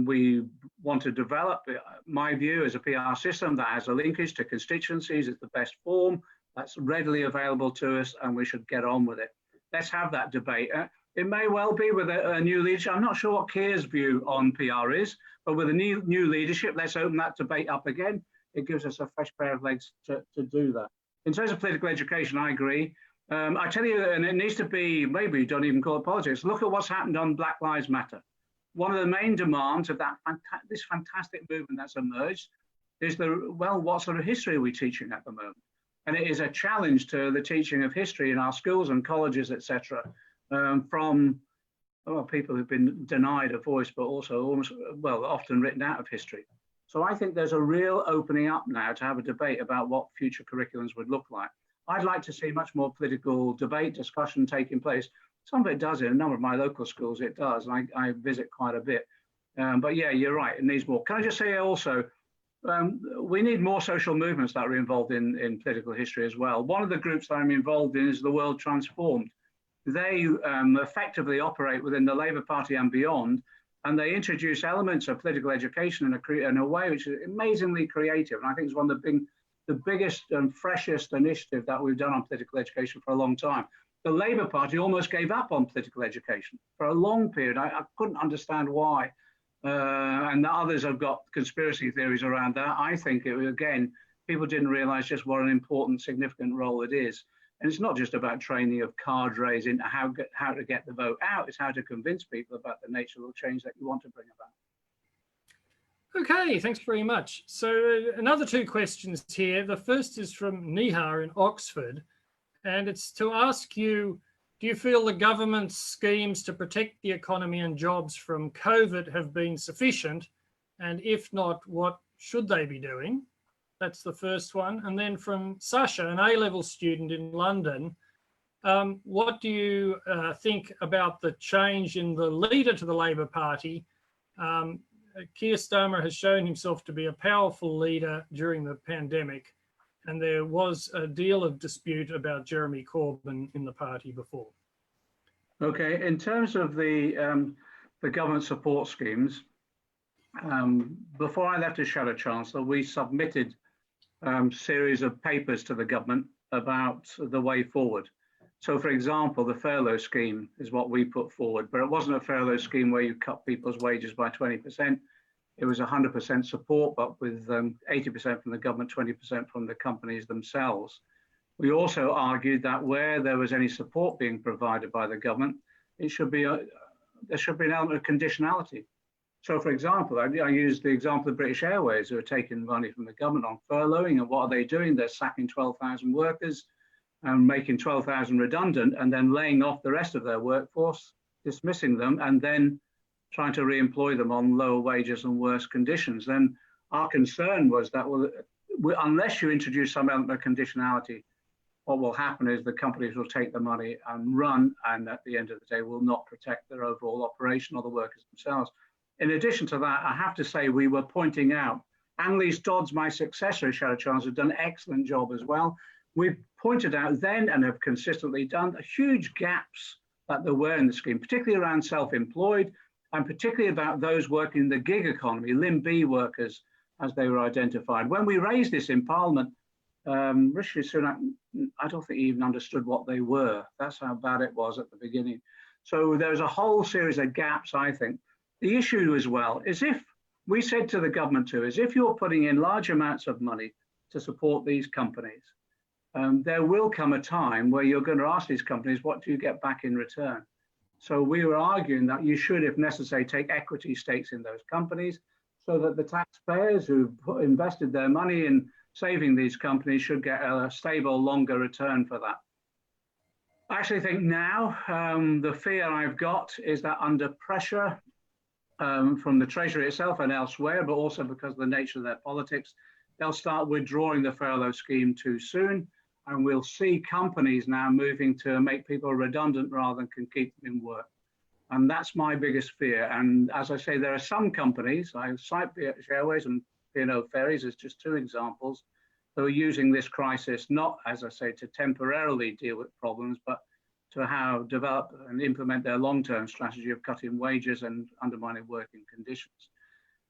we want to develop, my view is a PR system that has a linkage to constituencies is the best form, that's readily available to us, and we should get on with it. Let's have that debate. It may well be with a new leadership. I'm not sure what Keir's view on PR is, but with a new leadership, let's open that debate up again. It gives us a fresh pair of legs to do that. In terms of political education, I agree. I tell you, and it needs to be, maybe you don't even call it politics, look at what's happened on Black Lives Matter. One of the main demands of this fantastic movement that's emerged is what sort of history are we teaching at the moment? And it is a challenge to the teaching of history in our schools and colleges, etc., from people who've been denied a voice, but also often written out of history. So I think there's a real opening up now to have a debate about what future curriculums would look like. I'd like to see much more political debate, discussion taking place. Some of it does in a number of my local schools, it does, and I visit quite a bit. But yeah, you're right, it needs more. Can I just say also, we need more social movements that are involved in political history as well. One of the groups that I'm involved in is the World Transformed. They effectively operate within the Labour Party and beyond, and they introduce elements of political education in a way which is amazingly creative. And I think it's one of the biggest and freshest initiative that we've done on political education for a long time. The Labour Party almost gave up on political education for a long period. I couldn't understand why. And the others have got conspiracy theories around that. I think again, people didn't realise just what an important, significant role it is. And it's not just about training of cadres into how to get the vote out, it's how to convince people about the nature of the change that you want to bring about. Okay, thanks very much. So another two questions here. The first is from Nihar in Oxford, and it's to ask you, do you feel the government's schemes to protect the economy and jobs from COVID have been sufficient? And if not, what should they be doing? That's the first one. And then from Sasha, an A-level student in London, what do you think about the change in the leader to the Labor Party? Keir Starmer has shown himself to be a powerful leader during the pandemic, and there was a deal of dispute about Jeremy Corbyn in the party before. Okay, in terms of the government support schemes, before I left as Shadow Chancellor, we submitted a series of papers to the government about the way forward. So, for example, the furlough scheme is what we put forward, but it wasn't a furlough scheme where you cut people's wages by 20%. It was 100% support, but with 80% from the government, 20% from the companies themselves. We also argued that where there was any support being provided by the government, it should be there should be an element of conditionality. So, for example, I used the example of British Airways, who are taking money from the government on furloughing, and what are they doing? They're sacking 12,000 workers and making 12,000 redundant, and then laying off the rest of their workforce, dismissing them, and then trying to re-employ them on lower wages and worse conditions. Then our concern was that, well, unless you introduce some element of conditionality, what will happen is the companies will take the money and run, and at the end of the day will not protect their overall operation or the workers themselves. In addition to that, I have to say we were pointing out, Annalise Dodds, my successor as Shadow Chancellor, has done an excellent job as well. We've pointed out then, and have consistently done, huge gaps that there were in the scheme, particularly around self-employed, and particularly about those working in the gig economy, Limb B workers, as they were identified. When we raised this in Parliament, Rishi Sunak, I don't think he even understood what they were. That's how bad it was at the beginning. So there's a whole series of gaps, I think. The issue as well is, if we said to the government too, is if you're putting in large amounts of money to support these companies, there will come a time where you're going to ask these companies, what do you get back in return? So we were arguing that you should, if necessary, take equity stakes in those companies so that the taxpayers who invested their money in saving these companies should get a stable, longer return for that. I actually think now the fear I've got is that under pressure from the Treasury itself and elsewhere, but also because of the nature of their politics, they'll start withdrawing the furlough scheme too soon. And we'll see companies now moving to make people redundant rather than can keep them in work. And that's my biggest fear. And as I say, there are some companies, I cite British Airways and P&O Ferries as just two examples, who are using this crisis not, as I say, to temporarily deal with problems, but to develop and implement their long-term strategy of cutting wages and undermining working conditions.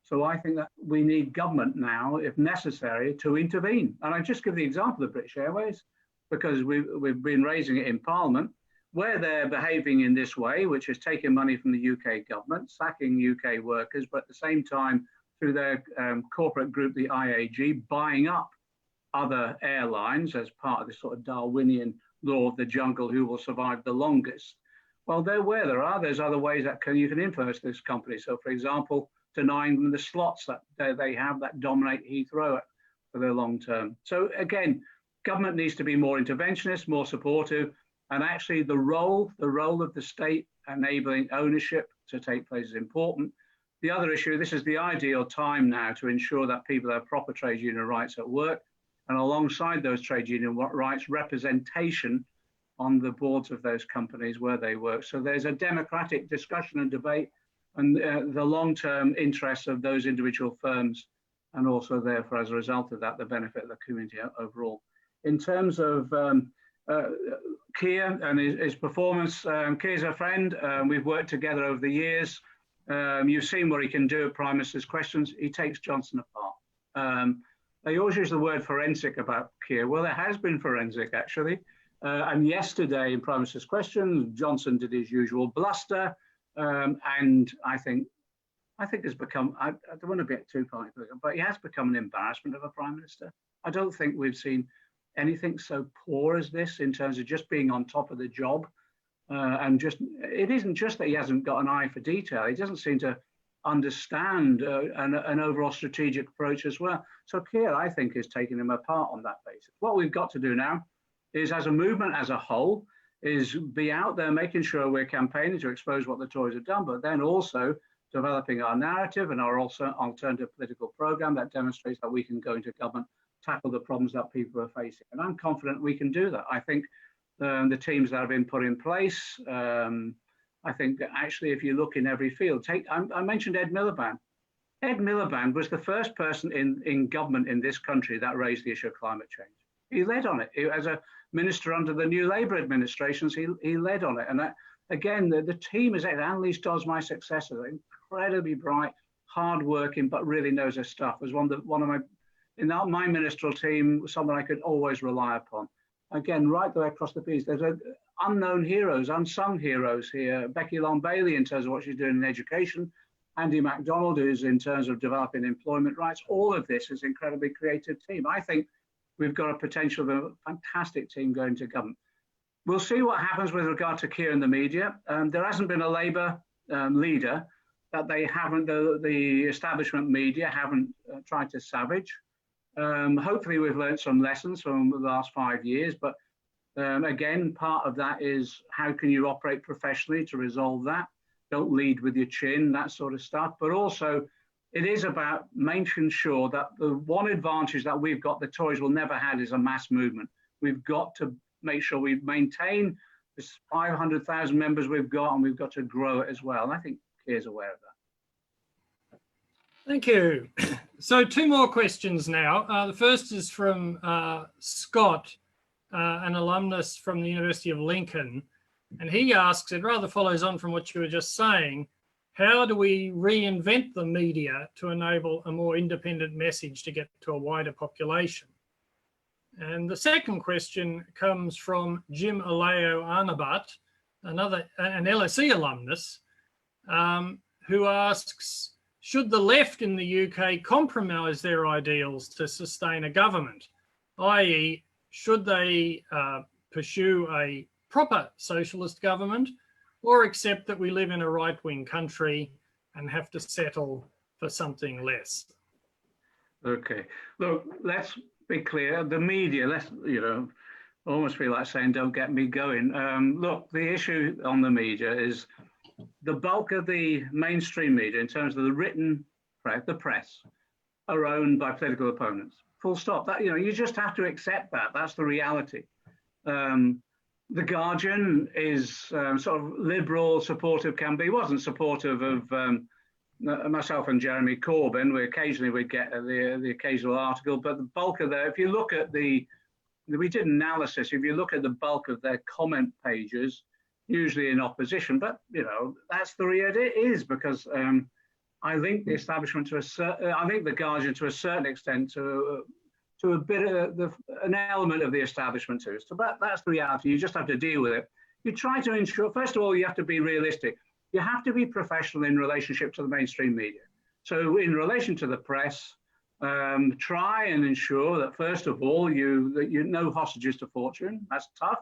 So I think that we need government now, if necessary, to intervene. And I just give the example of British Airways, because we've been raising it in Parliament, where they're behaving in this way, which is taking money from the UK government, sacking UK workers, but at the same time, through their corporate group, the IAG, buying up other airlines as part of this sort of Darwinian law of the jungle, who will survive the longest. Well, there's other ways that you can influence this company. So, for example, denying them the slots that they have that dominate Heathrow for the long term. So again, government needs to be more interventionist, more supportive, and actually the role of the state enabling ownership to take place is important. The other issue, this is the ideal time now to ensure that people have proper trade union rights at work, and alongside those trade union rights, representation on the boards of those companies where they work. So there's a democratic discussion and debate, and the long-term interests of those individual firms, and also therefore, as a result of that, the benefit of the community overall. In terms of Keir and his performance, Keir's a friend. We've worked together over the years. You've seen what he can do at Prime Minister's questions. He takes Johnson apart. They always use the word forensic about Keir. Well, there has been forensic, actually. And yesterday in Prime Minister's questions, Johnson did his usual bluster. And I think has become, I don't want to be too political, but he has become an embarrassment of a Prime Minister. I don't think we've seen anything so poor as this in terms of just being on top of the job. And it isn't just that he hasn't got an eye for detail. He doesn't seem to understand an overall strategic approach as well. So Keir, I think, is taking him apart on that basis. What we've got to do now is, as a movement as a whole, is be out there making sure we're campaigning to expose what the Tories have done, but then also developing our narrative and our also alternative political program that demonstrates that we can go into government tackle the problems that people are facing. And I'm confident we can do that. I think the teams that have been put in place, I think that actually if you look in every field, I mentioned Ed Miliband. Ed Miliband was the first person in government in this country that raised the issue of climate change. He led on it. As a minister under the new Labour administrations, he led on it. And that, again, the team is Annalise Dodds, my successor, incredibly bright, hardworking, but really knows her stuff. Was one of my ministerial team, someone I could always rely upon. Again, right the way across the piece, there's unknown heroes, unsung heroes here. Becky Long-Bailey in terms of what she's doing in education, Andy McDonnell is in terms of developing employment rights. All of this is an incredibly creative team. I think we've got a potential of a fantastic team going to government. We'll see what happens with regard to Keir and the media. There hasn't been a Labour leader that they haven't, the establishment media haven't tried to savage. Hopefully we've learned some lessons from the last 5 years, but again, part of that is how can you operate professionally to resolve that? Don't lead with your chin, that sort of stuff. But also, it is about making sure that the one advantage that we've got, the Tories will never have, is a mass movement. We've got to make sure we maintain this 500,000 members we've got, and we've got to grow it as well. And I think Keir's aware of that. Thank you. So 2 more questions now. The first is from Scott, an alumnus from the University of Lincoln. And he asks, it rather follows on from what you were just saying, how do we reinvent the media to enable a more independent message to get to a wider population? And the second question comes from Jim Aleo Arnabat, an LSE alumnus, who asks, should the left in the UK compromise their ideals to sustain a government? I.e., should they pursue a proper socialist government, or accept that we live in a right-wing country and have to settle for something less? Okay, look, let's be clear. The media, let's, almost feel like saying, don't get me going. Look, the issue on the media is the bulk of the mainstream media, in terms of the written press, the press, are owned by political opponents. Full stop. That, you just have to accept that. That's the reality. The Guardian is sort of liberal, supportive can be. Wasn't supportive of myself and Jeremy Corbyn. Occasionally we'd get the occasional article, but the bulk of if you look at we did analysis, if you look at the bulk of their comment pages, usually in opposition, but that's the reality. It is because I link the establishment I think the Guardian to a certain extent to a bit of an element of the establishment too. So that's the reality. You just have to deal with it. You try to ensure, first of all, you have to be realistic. You have to be professional in relationship to the mainstream media. So in relation to the press, try and ensure that, first of all, that you know hostages to fortune. That's tough.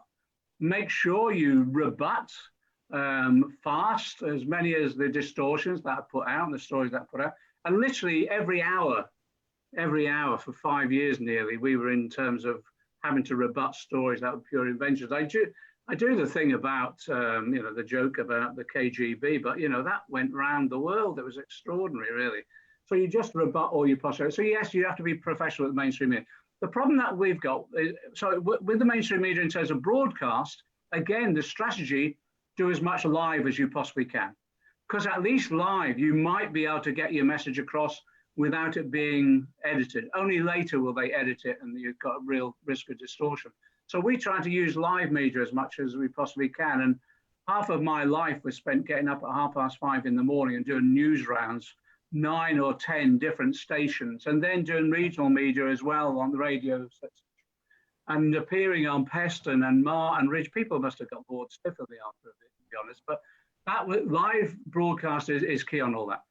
Make sure you rebut fast as many as the distortions that are put out and the stories that are put out. And literally every hour for 5 years nearly, we were in terms of having to rebut stories that were pure inventions. I do the thing about, the joke about the KGB, but, that went round the world. It was extraordinary, really. So you just rebut all your postulations. So yes, you have to be professional with the mainstream media. The problem that we've got is, with the mainstream media in terms of broadcast, again, the strategy, do as much live as you possibly can. Because at least live, you might be able to get your message across without it being edited. Only later will they edit it, and you've got a real risk of distortion. So we try to use live media as much as we possibly can. And half of my life was spent getting up at 5:30 in the morning and doing news rounds, 9 or 10 different stations, and then doing regional media as well on the radio, and appearing on Peston and Mar and Ridge. People must have got bored stiffly after a bit, to be honest, but that live broadcast is key on all that.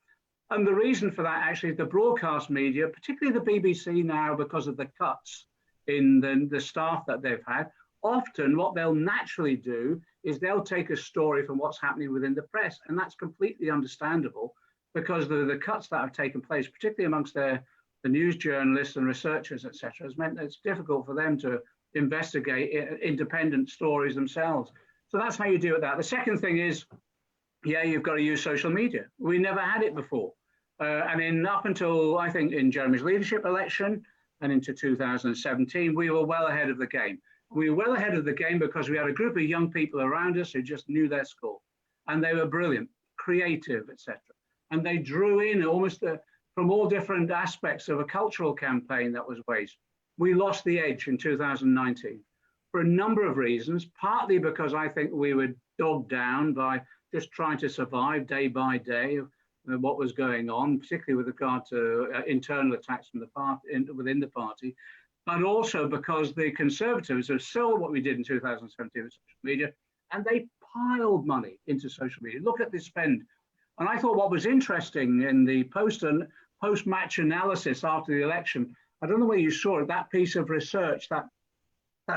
And the reason for that actually is the broadcast media, particularly the BBC now, because of the cuts in the staff that they've had, often what they'll naturally do is they'll take a story from what's happening within the press. And that's completely understandable, because the cuts that have taken place, particularly amongst the news journalists and researchers, etc., has meant that it's difficult for them to investigate independent stories themselves. So that's how you deal with that. The second thing is, you've got to use social media. We never had it before. And up until, I think, in Jeremy's leadership election, and into 2017, we were well ahead of the game. We were well ahead of the game because we had a group of young people around us who just knew their score, and they were brilliant, creative, etc. And they drew in almost from all different aspects of a cultural campaign that was waged. We lost the edge in 2019 for a number of reasons, partly because I think we were dogged down by just trying to survive day by day of what was going on, particularly with regard to internal attacks from the party, within the party, but also because the Conservatives have sold what we did in 2017 with social media, and they piled money into social media. Look at the spend. And I thought what was interesting in the post-match analysis after the election, I don't know whether you saw it, that piece of research that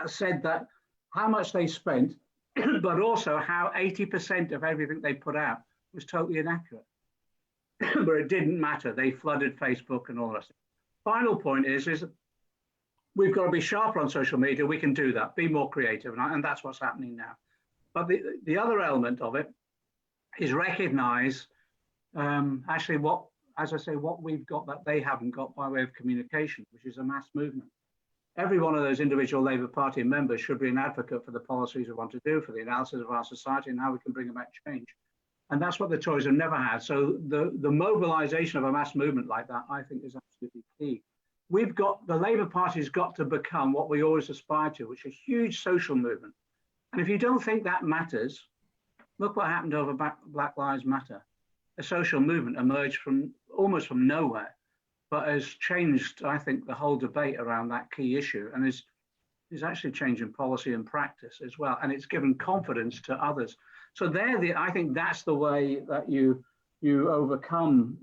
said that how much they spent, but also how 80% of everything they put out was totally inaccurate. But it didn't matter. They flooded Facebook and all the rest. Final point is we've got to be sharper on social media. We can do that, be more creative, and that's what's happening now. But the other element of it is recognize actually what, as I say, what we've got that they haven't got by way of communication, which is a mass movement. Every one of those individual Labour Party members should be an advocate for the policies we want to do, for the analysis of our society and how we can bring about change. And that's what the Tories have never had. So the mobilization of a mass movement like that, I think, is absolutely key. The Labour Party's got to become what we always aspire to, which is a huge social movement. And if you don't think that matters, look what happened over Black Lives Matter. A social movement emerged from almost from nowhere, but has changed, I think, the whole debate around that key issue, and is actually changing policy and practice as well. And it's given confidence to others. So I think that's the way that you overcome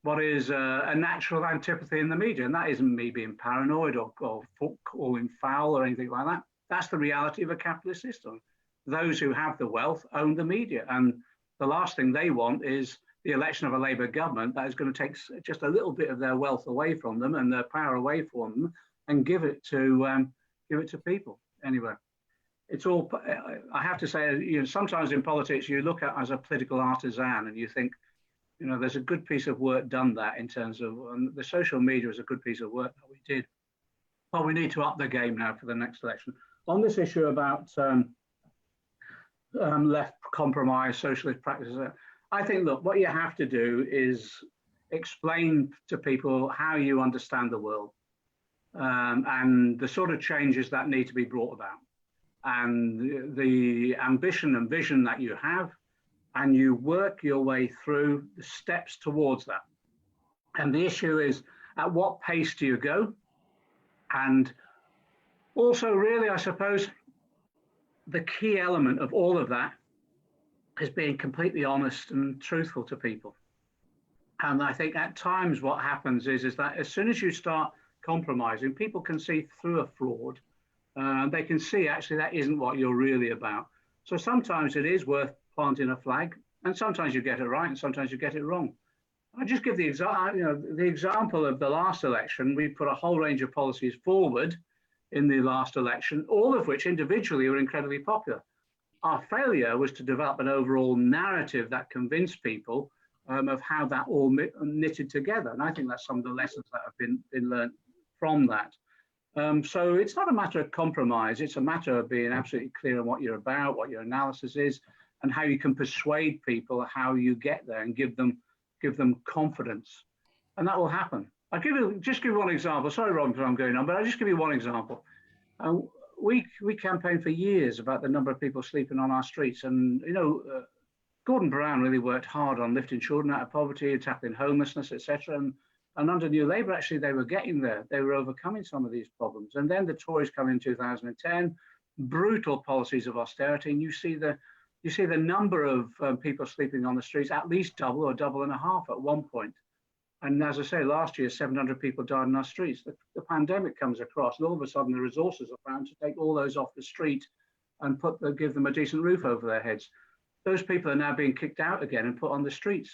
what is a natural antipathy in the media. And that isn't me being paranoid or calling foul or anything like that. That's the reality of a capitalist system. Those who have the wealth own the media. And the last thing they want is the election of a Labour government that is going to take just a little bit of their wealth away from them and their power away from them and give it to people. Anyway, it's all, I have to say, sometimes in politics you look at as a political artisan and you think, there's a good piece of work done that in terms of the social media is a good piece of work that we did. But we need to up the game now for the next election. On this issue about left compromise, socialist practices, I think, look, what you have to do is explain to people how you understand the world and the sort of changes that need to be brought about and the ambition and vision that you have, and you work your way through the steps towards that. And the issue is, at what pace do you go? And also, really, I suppose, the key element of all of that is being completely honest and truthful to people. And I think at times what happens is that as soon as you start compromising, people can see through a fraud. They can see actually that isn't what you're really about. So sometimes it is worth planting a flag, and sometimes you get it right and sometimes you get it wrong. I'll just give the example of the last election. We put a whole range of policies forward in the last election, all of which individually were incredibly popular. Our failure was to develop an overall narrative that convinced people of how that all knitted together. And I think that's some of the lessons that have been learned from that. So it's not a matter of compromise. It's a matter of being absolutely clear on what you're about, what your analysis is, and how you can persuade people how you get there and give them confidence. And that will happen. I'll just give you one example. Sorry, Rob, I'm going on, but I'll just give you one example. We campaigned for years about the number of people sleeping on our streets. And, Gordon Brown really worked hard on lifting children out of poverty, tackling homelessness, etc. And under New Labour, actually, they were getting there. They were overcoming some of these problems. And then the Tories come in 2010, brutal policies of austerity, and you see the number of people sleeping on the streets at least double or double and a half at one point. And as I say, last year, 700 people died in our streets. The pandemic comes across, and all of a sudden the resources are found to take all those off the street and give them a decent roof over their heads. Those people are now being kicked out again and put on the streets.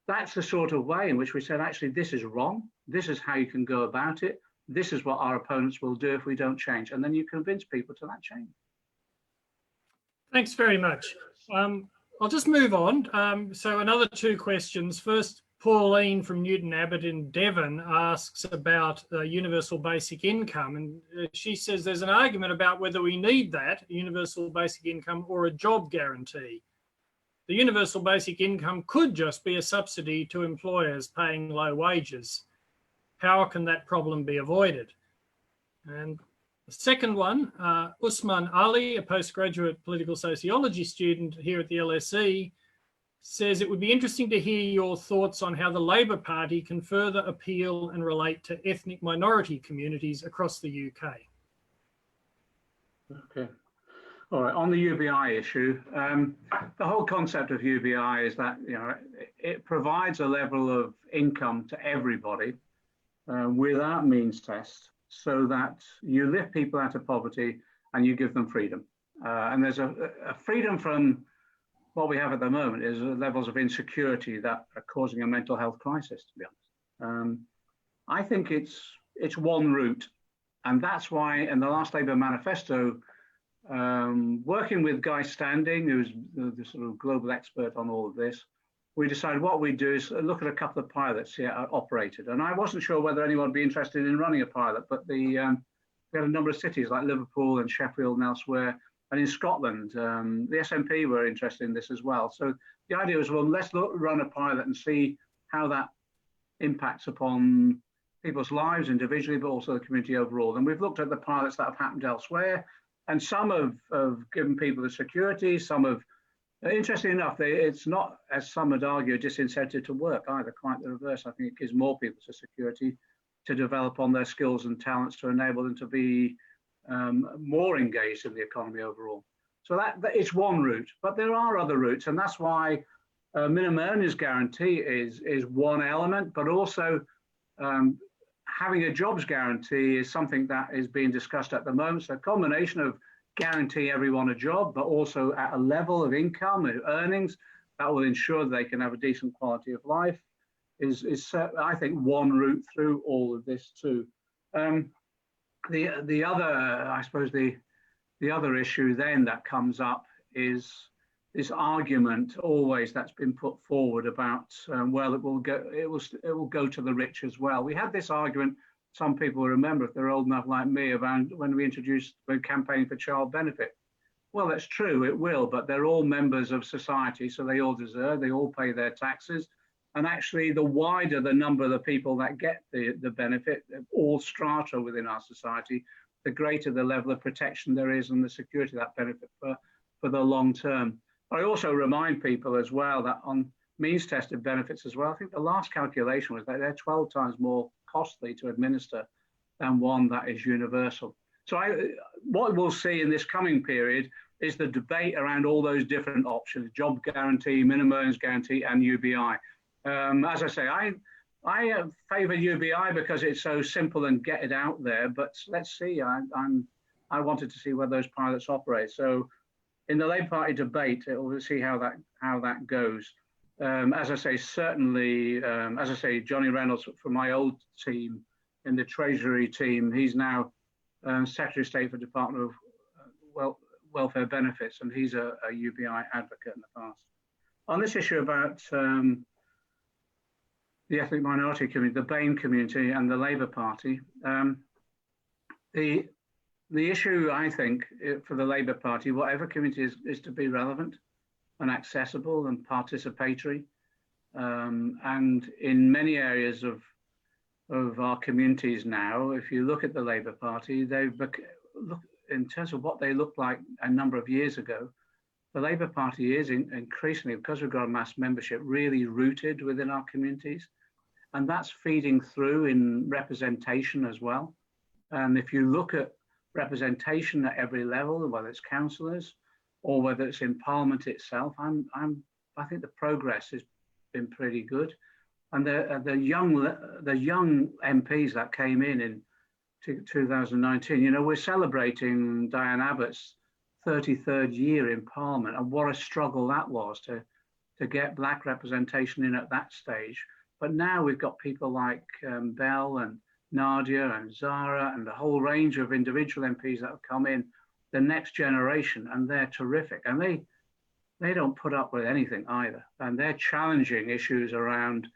That's the sort of way in which we said, actually, this is wrong. This is how you can go about it. This is what our opponents will do if we don't change. And then you convince people to that change. Thanks very much. I'll just move on. So another two questions. First, Pauline from Newton Abbot in Devon asks about universal basic income, and she says there's an argument about whether we need that, universal basic income, or a job guarantee. The universal basic income could just be a subsidy to employers paying low wages. How can that problem be avoided? And the second one, Usman Ali, a postgraduate political sociology student here at the LSE, says it would be interesting to hear your thoughts on how the Labor Party can further appeal and relate to ethnic minority communities across the UK. Okay. All right. On the UBI issue, the whole concept of UBI is that it provides a level of income to everybody without means test, so that you lift people out of poverty and you give them freedom. And there's a freedom from what we have at the moment is levels of insecurity that are causing a mental health crisis, to be honest. I think it's one route, and that's why in the last Labour manifesto, working with Guy Standing, who's the sort of global expert on all of this, we decided what we'd do is look at a couple of pilots here operated. And I wasn't sure whether anyone would be interested in running a pilot, but we had a number of cities like Liverpool and Sheffield and elsewhere. And in Scotland, the SNP were interested in this as well. So the idea was, well, let's run a pilot and see how that impacts upon people's lives individually, but also the community overall. And we've looked at the pilots that have happened elsewhere, and some have given people the security, some have, interestingly enough, it's not, as some would argue, a disincentive to work either, quite the reverse. I think it gives more people the security to develop on their skills and talents to enable them to be more engaged in the economy overall. So that it's one route, but there are other routes, and that's why minimum earnings guarantee is one element, but also having a jobs guarantee is something that is being discussed at the moment. So a combination of guarantee everyone a job, but also at a level of income and earnings that will ensure that they can have a decent quality of life is I think one route through all of this too. The other, I suppose, the other issue then that comes up is this argument always that's been put forward about well, it will go to the rich as well. We had this argument. Some people will remember, if they're old enough like me, about when we introduced the campaign for child benefit. Well, that's true, it will, but they're all members of society, so they all deserve, they all pay their taxes. And actually, the wider the number of the people that get the benefit, all strata within our society, the greater the level of protection there is and the security of that benefit for the long term. I also remind people as well that on means tested benefits as well, I think the last calculation was that they're 12 times more costly to administer than one that is universal. So what we'll see in this coming period is the debate around all those different options: job guarantee, minimum earnings guarantee, and UBI. As I say, I favour UBI because it's so simple and get it out there. But let's see. I wanted to see where those pilots operate. So in the Labour Party debate, we'll see how that goes. As I say, certainly, as I say, Johnny Reynolds from my old team in the Treasury team, he's now Secretary of State for Department of Welfare Benefits, and he's a UBI advocate in the past. On this issue about the ethnic minority community, the BAME community, and the Labour Party, the issue, I think, for the Labour Party, whatever community is to be relevant and accessible and participatory. And in many areas of our communities now, if you look at the Labour Party, look in terms of what they looked like a number of years ago, the Labour Party is increasingly, because we've got a mass membership, really rooted within our communities. And that's feeding through in representation as well. And if you look at representation at every level, whether it's councillors or whether it's in Parliament itself, I think the progress has been pretty good. And the young MPs that came in 2019, we're celebrating Diane Abbott's 33rd year in Parliament, and what a struggle that was to get black representation in at that stage. But now we've got people like Belle and Nadia and Zara and the whole range of individual MPs that have come in, the next generation, and they're terrific. And they don't put up with anything either. And they're challenging issues around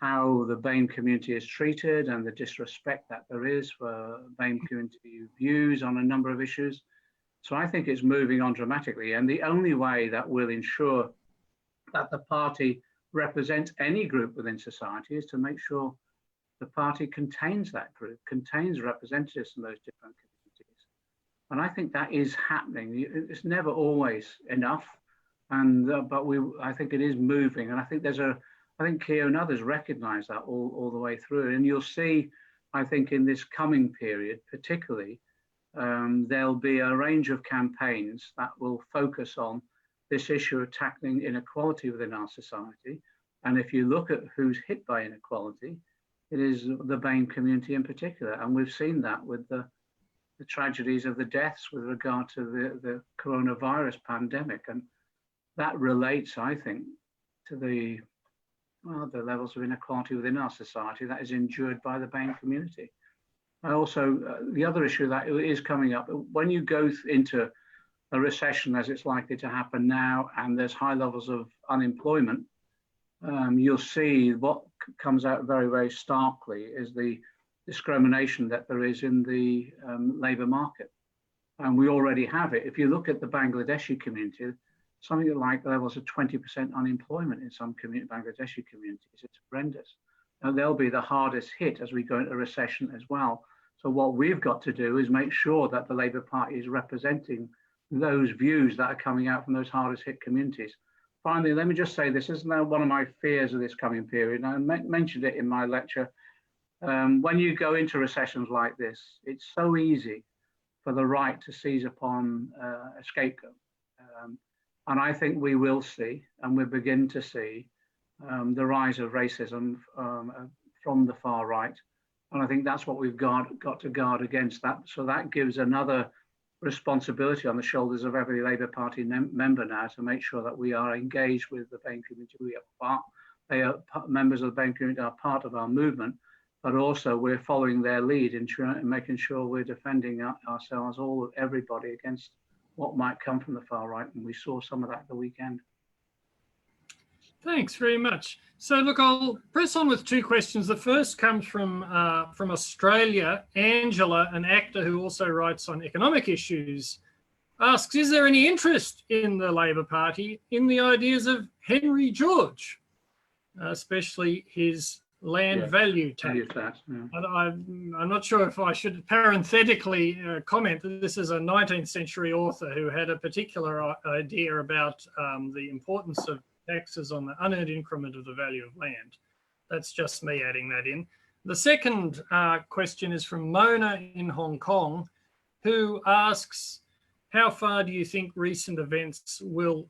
how the BAME community is treated and the disrespect that there is for BAME community views on a number of issues. So I think it's moving on dramatically. And the only way that will ensure that the party represents any group within society is to make sure the party contains that group, contains representatives from those different communities. And I think that is happening. It's never always enough, but I think it is moving. And I think I think Keogh and others recognise that all the way through. And you'll see, I think, in this coming period, particularly, there'll be a range of campaigns that will focus on this issue of tackling inequality within our society. And if you look at who's hit by inequality, it is the BAME community in particular. And we've seen that with the tragedies of the deaths with regard to the coronavirus pandemic. And that relates, I think, to the levels of inequality within our society that is endured by the BAME community. And also, the other issue that is coming up, when you go into a recession as it's likely to happen now, and there's high levels of unemployment, you'll see what comes out very, very starkly is the discrimination that there is in the labour market. And we already have it. If you look at the Bangladeshi community, something like levels of 20% unemployment in some Bangladeshi communities. It's horrendous. And they'll be the hardest hit as we go into recession as well. So what we've got to do is make sure that the Labour Party is representing those views that are coming out from those hardest hit communities. Finally, let me just say this is now one of my fears of this coming period. And I mentioned it in my lecture. When you go into recessions like this, it's so easy for the right to seize upon a scapegoat. And I think we will see, and we're beginning to see, the rise of racism from the far right. And I think that's what we've got to guard against that. So that gives another responsibility on the shoulders of every Labour Party member now to make sure that we are engaged with the BAME community. Members of the BAME community are part of our movement, but also we're following their lead in making sure we're defending ourselves, everybody, against what might come from the far right. And we saw some of that the weekend. Thanks very much. So look, I'll press on with two questions. The first comes from Australia. Angela, an actor who also writes on economic issues, asks, is there any interest in the Labour Party in the ideas of Henry George, especially his land value tax? I'm not sure if I should parenthetically comment that this is a 19th century author who had a particular idea about the importance of taxes on the unearned increment of the value of land. That's just me adding that in. The second question is from Mona in Hong Kong, who asks, how far do you think recent events will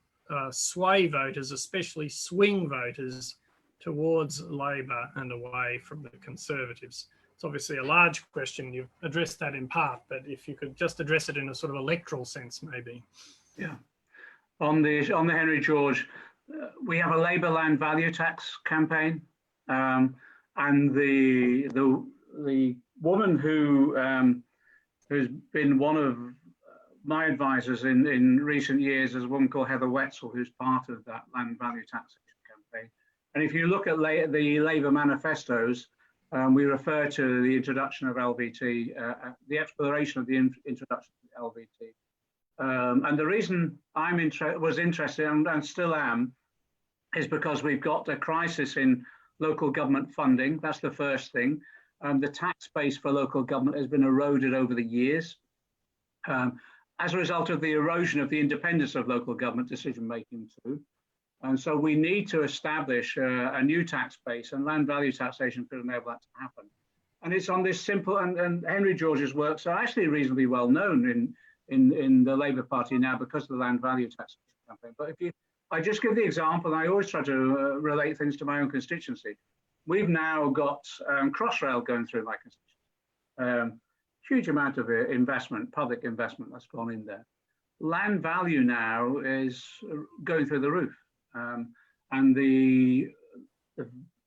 sway voters, especially swing voters, towards Labor and away from the Conservatives? It's obviously a large question. You've addressed that in part, but if you could just address it in a sort of electoral sense, maybe. Yeah. On the Henry George, we have a Labour land value tax campaign, and the woman who has been one of my advisors in recent years is a woman called Heather Wetzel, who's part of that land value taxation campaign. And if you look at the Labour manifestos, we refer to the introduction of LVT, the exploration of the introduction of LVT. And the reason I was interested and still am is because we've got a crisis in local government funding. That's the first thing. The tax base for local government has been eroded over the years as a result of the erosion of the independence of local government decision making too. And so we need to establish a new tax base, and land value taxation could enable that to happen. And it's on this simple, and Henry George's works are actually reasonably well known in the Labour Party now because of the land value taxation campaign. But I just give the example, and I always try to relate things to my own constituency. We've now got Crossrail going through my constituency. Huge amount of investment, public investment that's gone in there. Land value now is going through the roof. And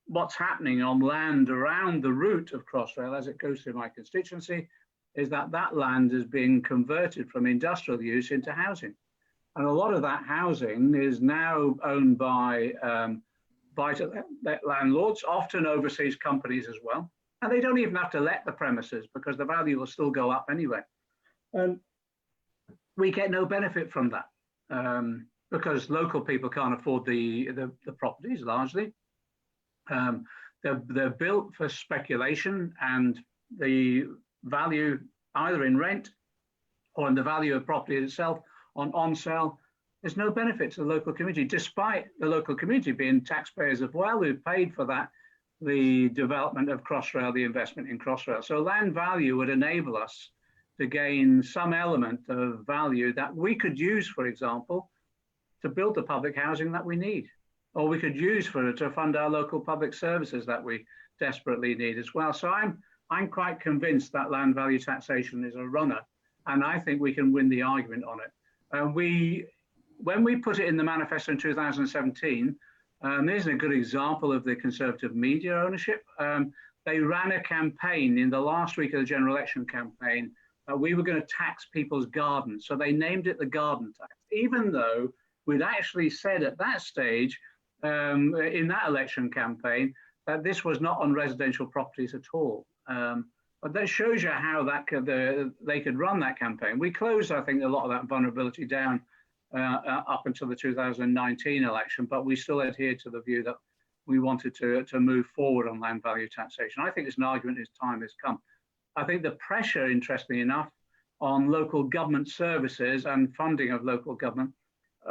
what's happening on land around the route of Crossrail as it goes through my constituency is that land is being converted from industrial use into housing. And a lot of that housing is now owned by buy-to-let landlords, often overseas companies as well. And they don't even have to let the premises because the value will still go up anyway. And we get no benefit from that because local people can't afford the properties largely. They're built for speculation, and the value either in rent or in the value of property itself on sale, there's no benefit to the local community, despite the local community being taxpayers as well who paid for that, the development of Crossrail, the investment in Crossrail. So land value would enable us to gain some element of value that we could use, for example, to build the public housing that we need, or we could use to fund our local public services that we desperately need as well. So I'm quite convinced that land value taxation is a runner, and I think we can win the argument on it. When we put it in the manifesto in 2017, here's a good example of the Conservative media ownership. They ran a campaign in the last week of the general election campaign. We were going to tax people's gardens. So they named it the garden tax, even though we'd actually said at that stage in that election campaign that this was not on residential properties at all. But that shows you how they could run that campaign. We closed, I think, a lot of that vulnerability down up until the 2019 election, but we still adhered to the view that we wanted to move forward on land value taxation. I think it's an argument as time has come. I think the pressure, interestingly enough, on local government services and funding of local government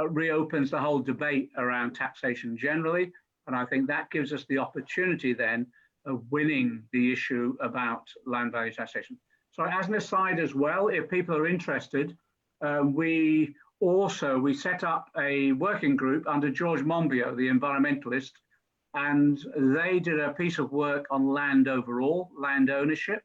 reopens the whole debate around taxation generally. And I think that gives us the opportunity then of winning the issue about land value taxation. So as an aside as well, if people are interested, we set up a working group under George Monbiot, the environmentalist, and they did a piece of work on land overall, land ownership,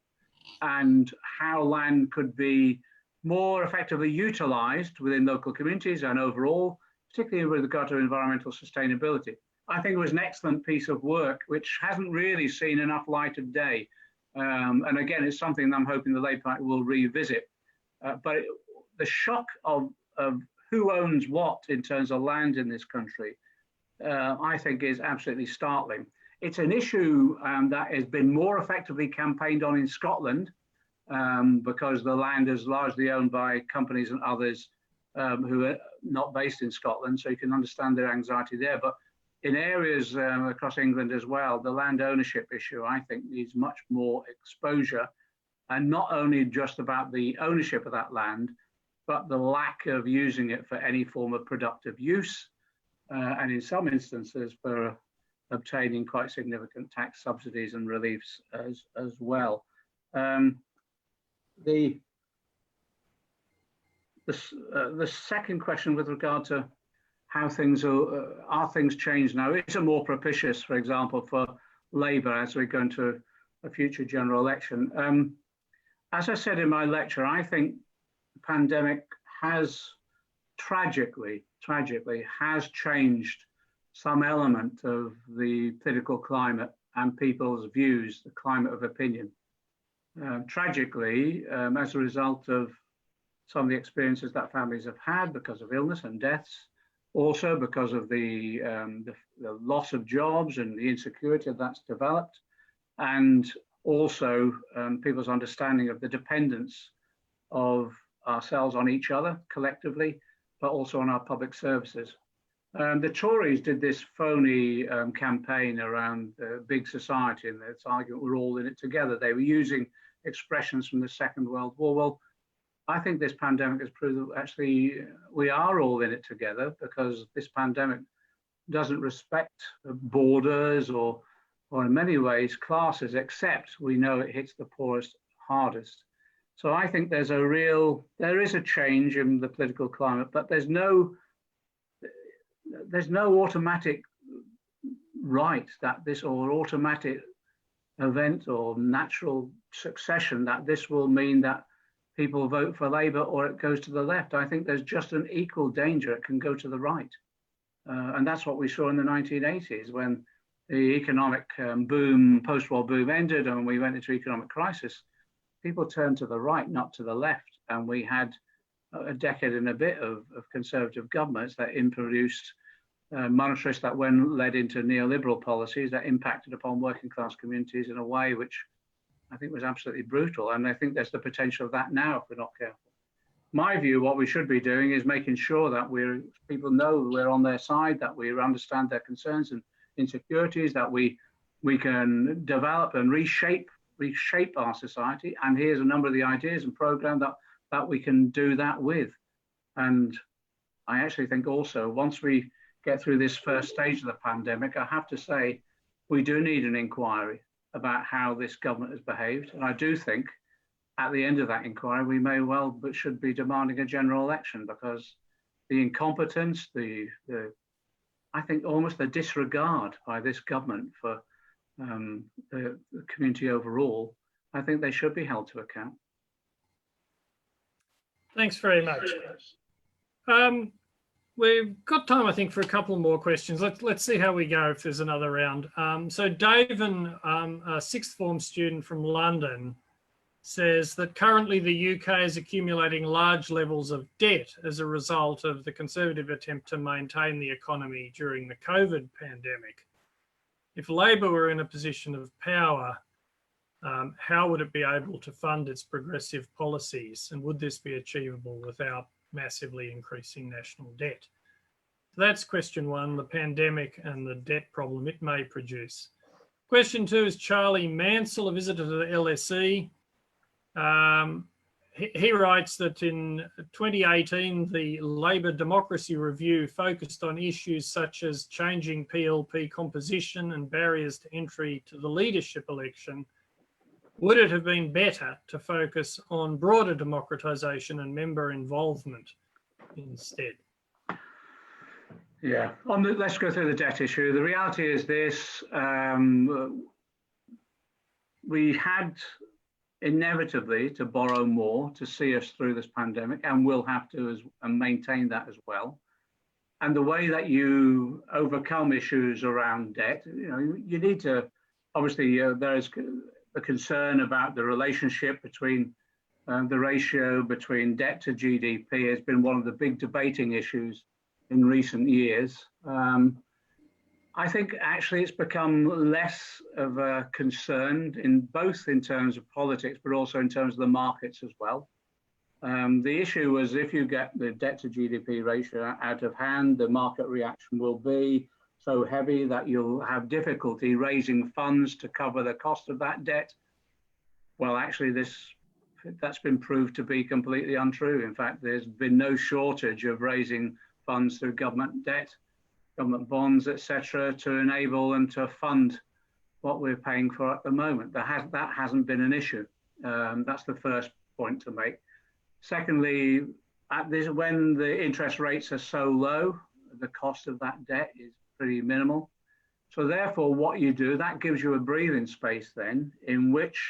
and how land could be more effectively utilized within local communities and overall, particularly with regard to environmental sustainability. I think it was an excellent piece of work, which hasn't really seen enough light of day. And again, it's something that I'm hoping the Labour Party will revisit. But the shock of who owns what in terms of land in this country, I think is absolutely startling. It's an issue that has been more effectively campaigned on in Scotland because the land is largely owned by companies and others who are not based in Scotland, so you can understand their anxiety there. But in areas across England as well, the land ownership issue, I think, needs much more exposure, and not only just about the ownership of that land, but the lack of using it for any form of productive use, and in some instances for obtaining quite significant tax subsidies and reliefs as well. The second question with regard to how things are things changed now? Is it more propitious, for example, for Labour as we go into a future general election? As I said in my lecture, I think the pandemic has tragically has changed some element of the political climate and people's views, the climate of opinion. Tragically, as a result of some of the experiences that families have had because of illness and deaths, also because of the loss of jobs and the insecurity that's developed, and also people's understanding of the dependence of ourselves on each other collectively, but also on our public services. The Tories did this phony campaign around big society and this argument we're all in it together. They were using expressions from the Second World War. Well, I think this pandemic has proved that actually we are all in it together, because this pandemic doesn't respect borders or in many ways classes, except we know it hits the poorest hardest. So I think there is a change in the political climate, but there's no automatic right that this, or automatic event or natural succession that this will mean that people vote for Labour or it goes to the left. I think there's just an equal danger it can go to the right. And that's what we saw in the 1980s when the economic boom, post-war boom ended and we went into economic crisis. People turned to the right, not to the left. And we had a decade and a bit of conservative governments that introduced monetarist that then led into neoliberal policies that impacted upon working class communities in a way which I think was absolutely brutal. And I think there's the potential of that now if we're not careful. My view, what we should be doing is making sure that people know we're on their side, that we understand their concerns and insecurities, that we can develop and reshape our society. And here's a number of the ideas and programs that we can do that with. And I actually think also, once we get through this first stage of the pandemic, I have to say, we do need an inquiry about how this government has behaved. And I do think at the end of that inquiry, we may well, but should be demanding a general election, because the incompetence, I think almost the disregard by this government for the community overall, I think they should be held to account. Thanks very much. We've got time, I think, for a couple more questions. Let's see how we go if there's another round. So Daven, a sixth form student from London, says that currently the UK is accumulating large levels of debt as a result of the Conservative attempt to maintain the economy during the COVID pandemic. If Labor were in a position of power, how would it be able to fund its progressive policies? And would this be achievable without massively increasing national debt? So that's question one, the pandemic and the debt problem it may produce. Question two is Charlie Mansell, a visitor to the LSE. He writes that in 2018, the Labor Democracy Review focused on issues such as changing PLP composition and barriers to entry to the leadership election. Would it have been better to focus on broader democratisation and member involvement instead? Yeah, let's go through the debt issue. The reality is this, we had inevitably to borrow more to see us through this pandemic, and we'll have to and maintain that as well. And the way that you overcome issues around debt, you need to, obviously there is a concern about the relationship between the ratio between debt to GDP has been one of the big debating issues in recent years. I think actually it's become less of a concern both in terms of politics, but also in terms of the markets as well. The issue was if you get the debt to GDP ratio out of hand, the market reaction will be so heavy that you'll have difficulty raising funds to cover the cost of that debt. Well, actually that's been proved to be completely untrue. In fact, there's been no shortage of raising funds through government debt, government bonds, etc., to enable and to fund what we're paying for at the moment. That hasn't been an issue. That's the first point to make. Secondly, when the interest rates are so low, the cost of that debt is pretty minimal. So therefore, what you do, that gives you a breathing space then in which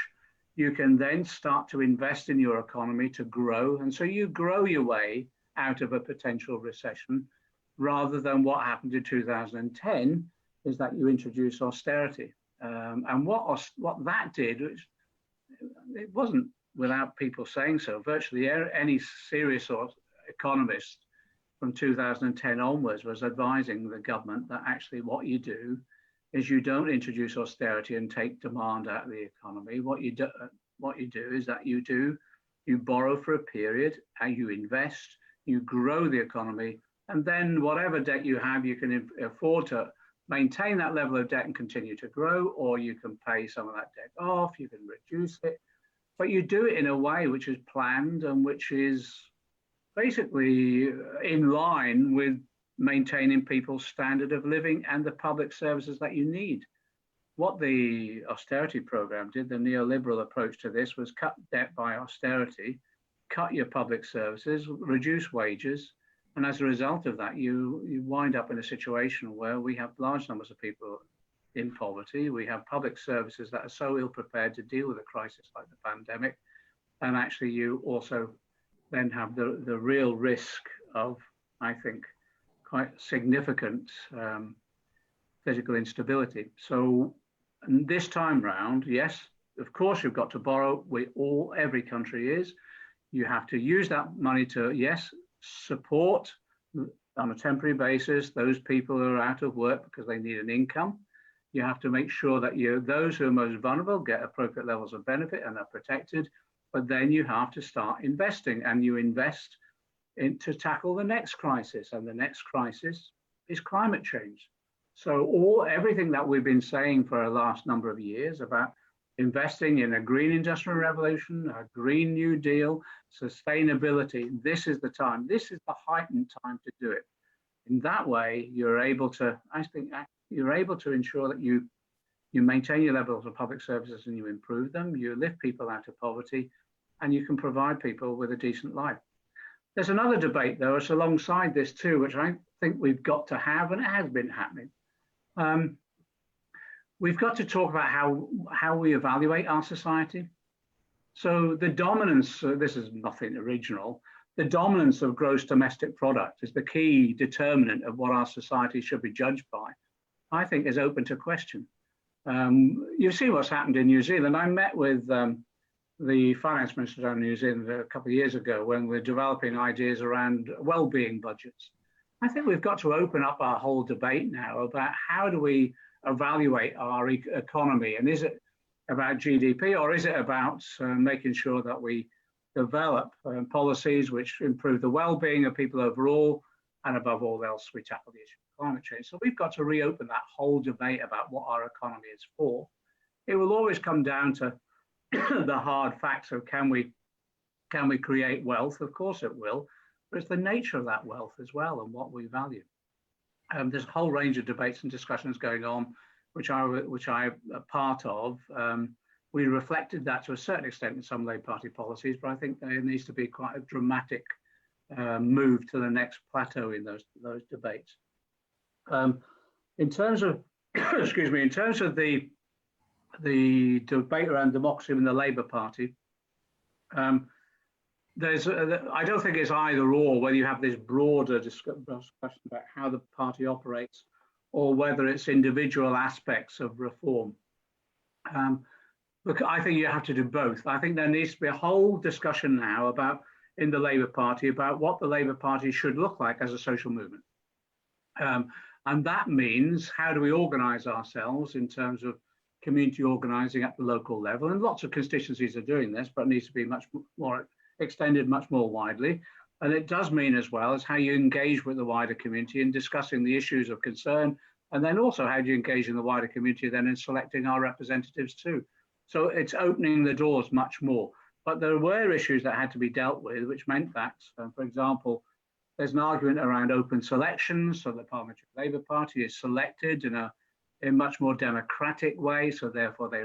you can then start to invest in your economy to grow. And so you grow your way out of a potential recession, rather than what happened in 2010 is that you introduce austerity. And what that did, it wasn't without people saying so. Virtually any serious economist from 2010 onwards was advising the government that actually what you do is you don't introduce austerity and take demand out of the economy. What you do is that you borrow for a period and you invest, you grow the economy, and then whatever debt you have, you can afford to maintain that level of debt and continue to grow, or you can pay some of that debt off, you can reduce it, but you do it in a way which is planned and which is basically in line with maintaining people's standard of living and the public services that you need. What the austerity program did, the neoliberal approach to this, was cut debt by austerity, cut your public services, reduce wages, and as a result of that, you wind up in a situation where we have large numbers of people in poverty. We have public services that are so ill prepared to deal with a crisis like the pandemic. And actually, you also then have the real risk of, I think, quite significant physical instability. So this time round, yes, of course, you've got to borrow. Every country is. You have to use that money to, yes, support on a temporary basis, those people who are out of work because they need an income. You have to make sure that those who are most vulnerable get appropriate levels of benefit and are protected. But then you have to start investing, and you invest to tackle the next crisis, and the next crisis is climate change. So everything that we've been saying for the last number of years about investing in a green industrial revolution, a green New Deal, sustainability, this is the time. This is the heightened time to do it. In that way, you're able to, I think, you're able to ensure that you maintain your levels of public services and you improve them, you lift people out of poverty, and you can provide people with a decent life. There's another debate, though, it's alongside this too, which I think we've got to have, and it has been happening. We've got to talk about how we evaluate our society. So the dominance, this is nothing original, the dominance of gross domestic product is the key determinant of what our society should be judged by, I think is open to question. You see what's happened in New Zealand. I met with the finance minister down in New Zealand a couple of years ago when we're developing ideas around well-being budgets. I think we've got to open up our whole debate now about how do we evaluate our economy, and is it about GDP or is it about making sure that we develop policies which improve the well-being of people overall, and above all else we tackle the issue of climate change. So we've got to reopen that whole debate about what our economy is for. It will always come down to the hard facts of can we create wealth? Of course it will, but it's the nature of that wealth as well and what we value. There's a whole range of debates and discussions going on, which I'm a part of. We reflected that to a certain extent in some Labour Party policies, but I think there needs to be quite a dramatic move to the next plateau in those debates. In terms of, excuse me, in terms of the debate around democracy in the Labour Party, I don't think it's either or, whether you have this broader discussion about how the party operates or whether it's individual aspects of reform. Look, I think you have to do both. I think there needs to be a whole discussion now about, in the Labour Party, about what the Labour Party should look like as a social movement. And that means how do we organise ourselves in terms of community organising at the local level, and lots of constituencies are doing this, but it needs to be much more extended, much more widely. And it does mean as well as how you engage with the wider community in discussing the issues of concern, and then also how do you engage in the wider community then in selecting our representatives too. So it's opening the doors much more. But there were issues that had to be dealt with, which meant that, for example, there's an argument around open selections, so the Parliamentary Labour Party is selected in a much more democratic way, so therefore they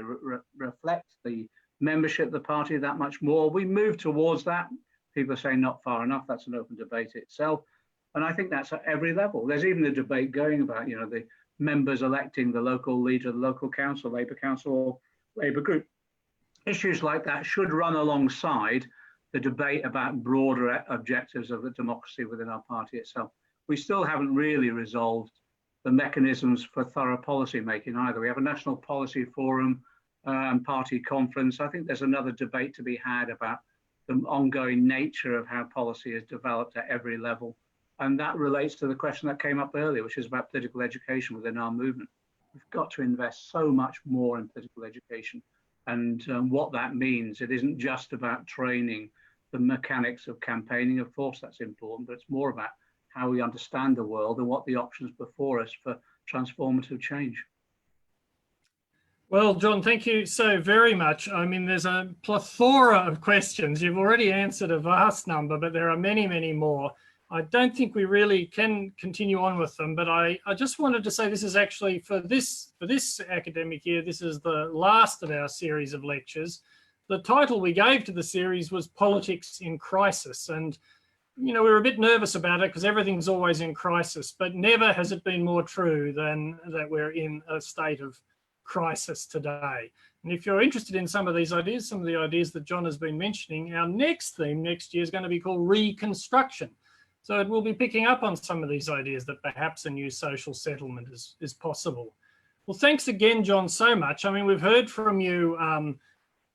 reflect the membership of the party that much more. We move towards that. People are saying not far enough. That's an open debate itself. And I think that's at every level. There's even a debate going about, you know, the members electing the local leader of the local council, Labour council, or Labour group. Issues like that should run alongside the debate about broader objectives of the democracy within our party itself. We still haven't really resolved the mechanisms for thorough policy making either. We have a national policy forum and party conference. I think there's another debate to be had about the ongoing nature of how policy is developed at every level. And that relates to the question that came up earlier, which is about political education within our movement. We've got to invest so much more in political education and what that means. It isn't just about training the mechanics of campaigning. Of course, that's important, but it's more about how we understand the world and what the options before us for transformative change. Well, John, thank you so very much. I mean, there's a plethora of questions. You've already answered a vast number, but there are many, many more. I don't think we really can continue on with them, but I just wanted to say this is actually, for this academic year, this is the last of our series of lectures. The title we gave to the series was Politics in Crisis. And, you know, we were a bit nervous about it because everything's always in crisis, but never has it been more true than that we're in a state of crisis today. And if you're interested in some of these ideas, some of the ideas that John has been mentioning, our next theme next year is going to be called Reconstruction. So it will be picking up on some of these ideas that perhaps a new social settlement is possible. Well, thanks again, John, so much. I mean, we've heard from you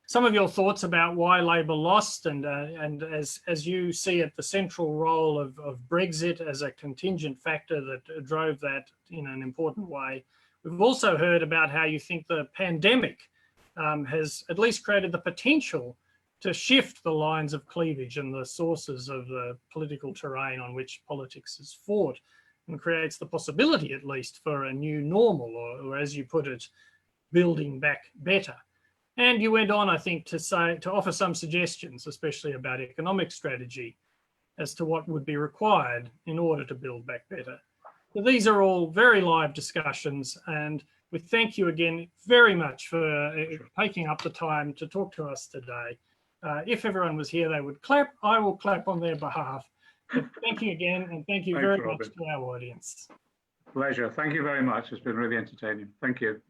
some of your thoughts about why Labor lost, and as you see it, the central role of Brexit as a contingent factor that drove that in an important way. We've also heard about how you think the pandemic has at least created the potential to shift the lines of cleavage and the sources of the political terrain on which politics is fought, and creates the possibility, at least, for a new normal, or as you put it, building back better. And you went on, I think, to offer some suggestions, especially about economic strategy, as to what would be required in order to build back better. So these are all very live discussions, and we thank you again very much for taking up the time to talk to us today. If everyone was here, they would clap. I will clap on their behalf. But thank you again, and thank you very much to our audience. Pleasure. Thank you very much. It's been really entertaining. Thank you.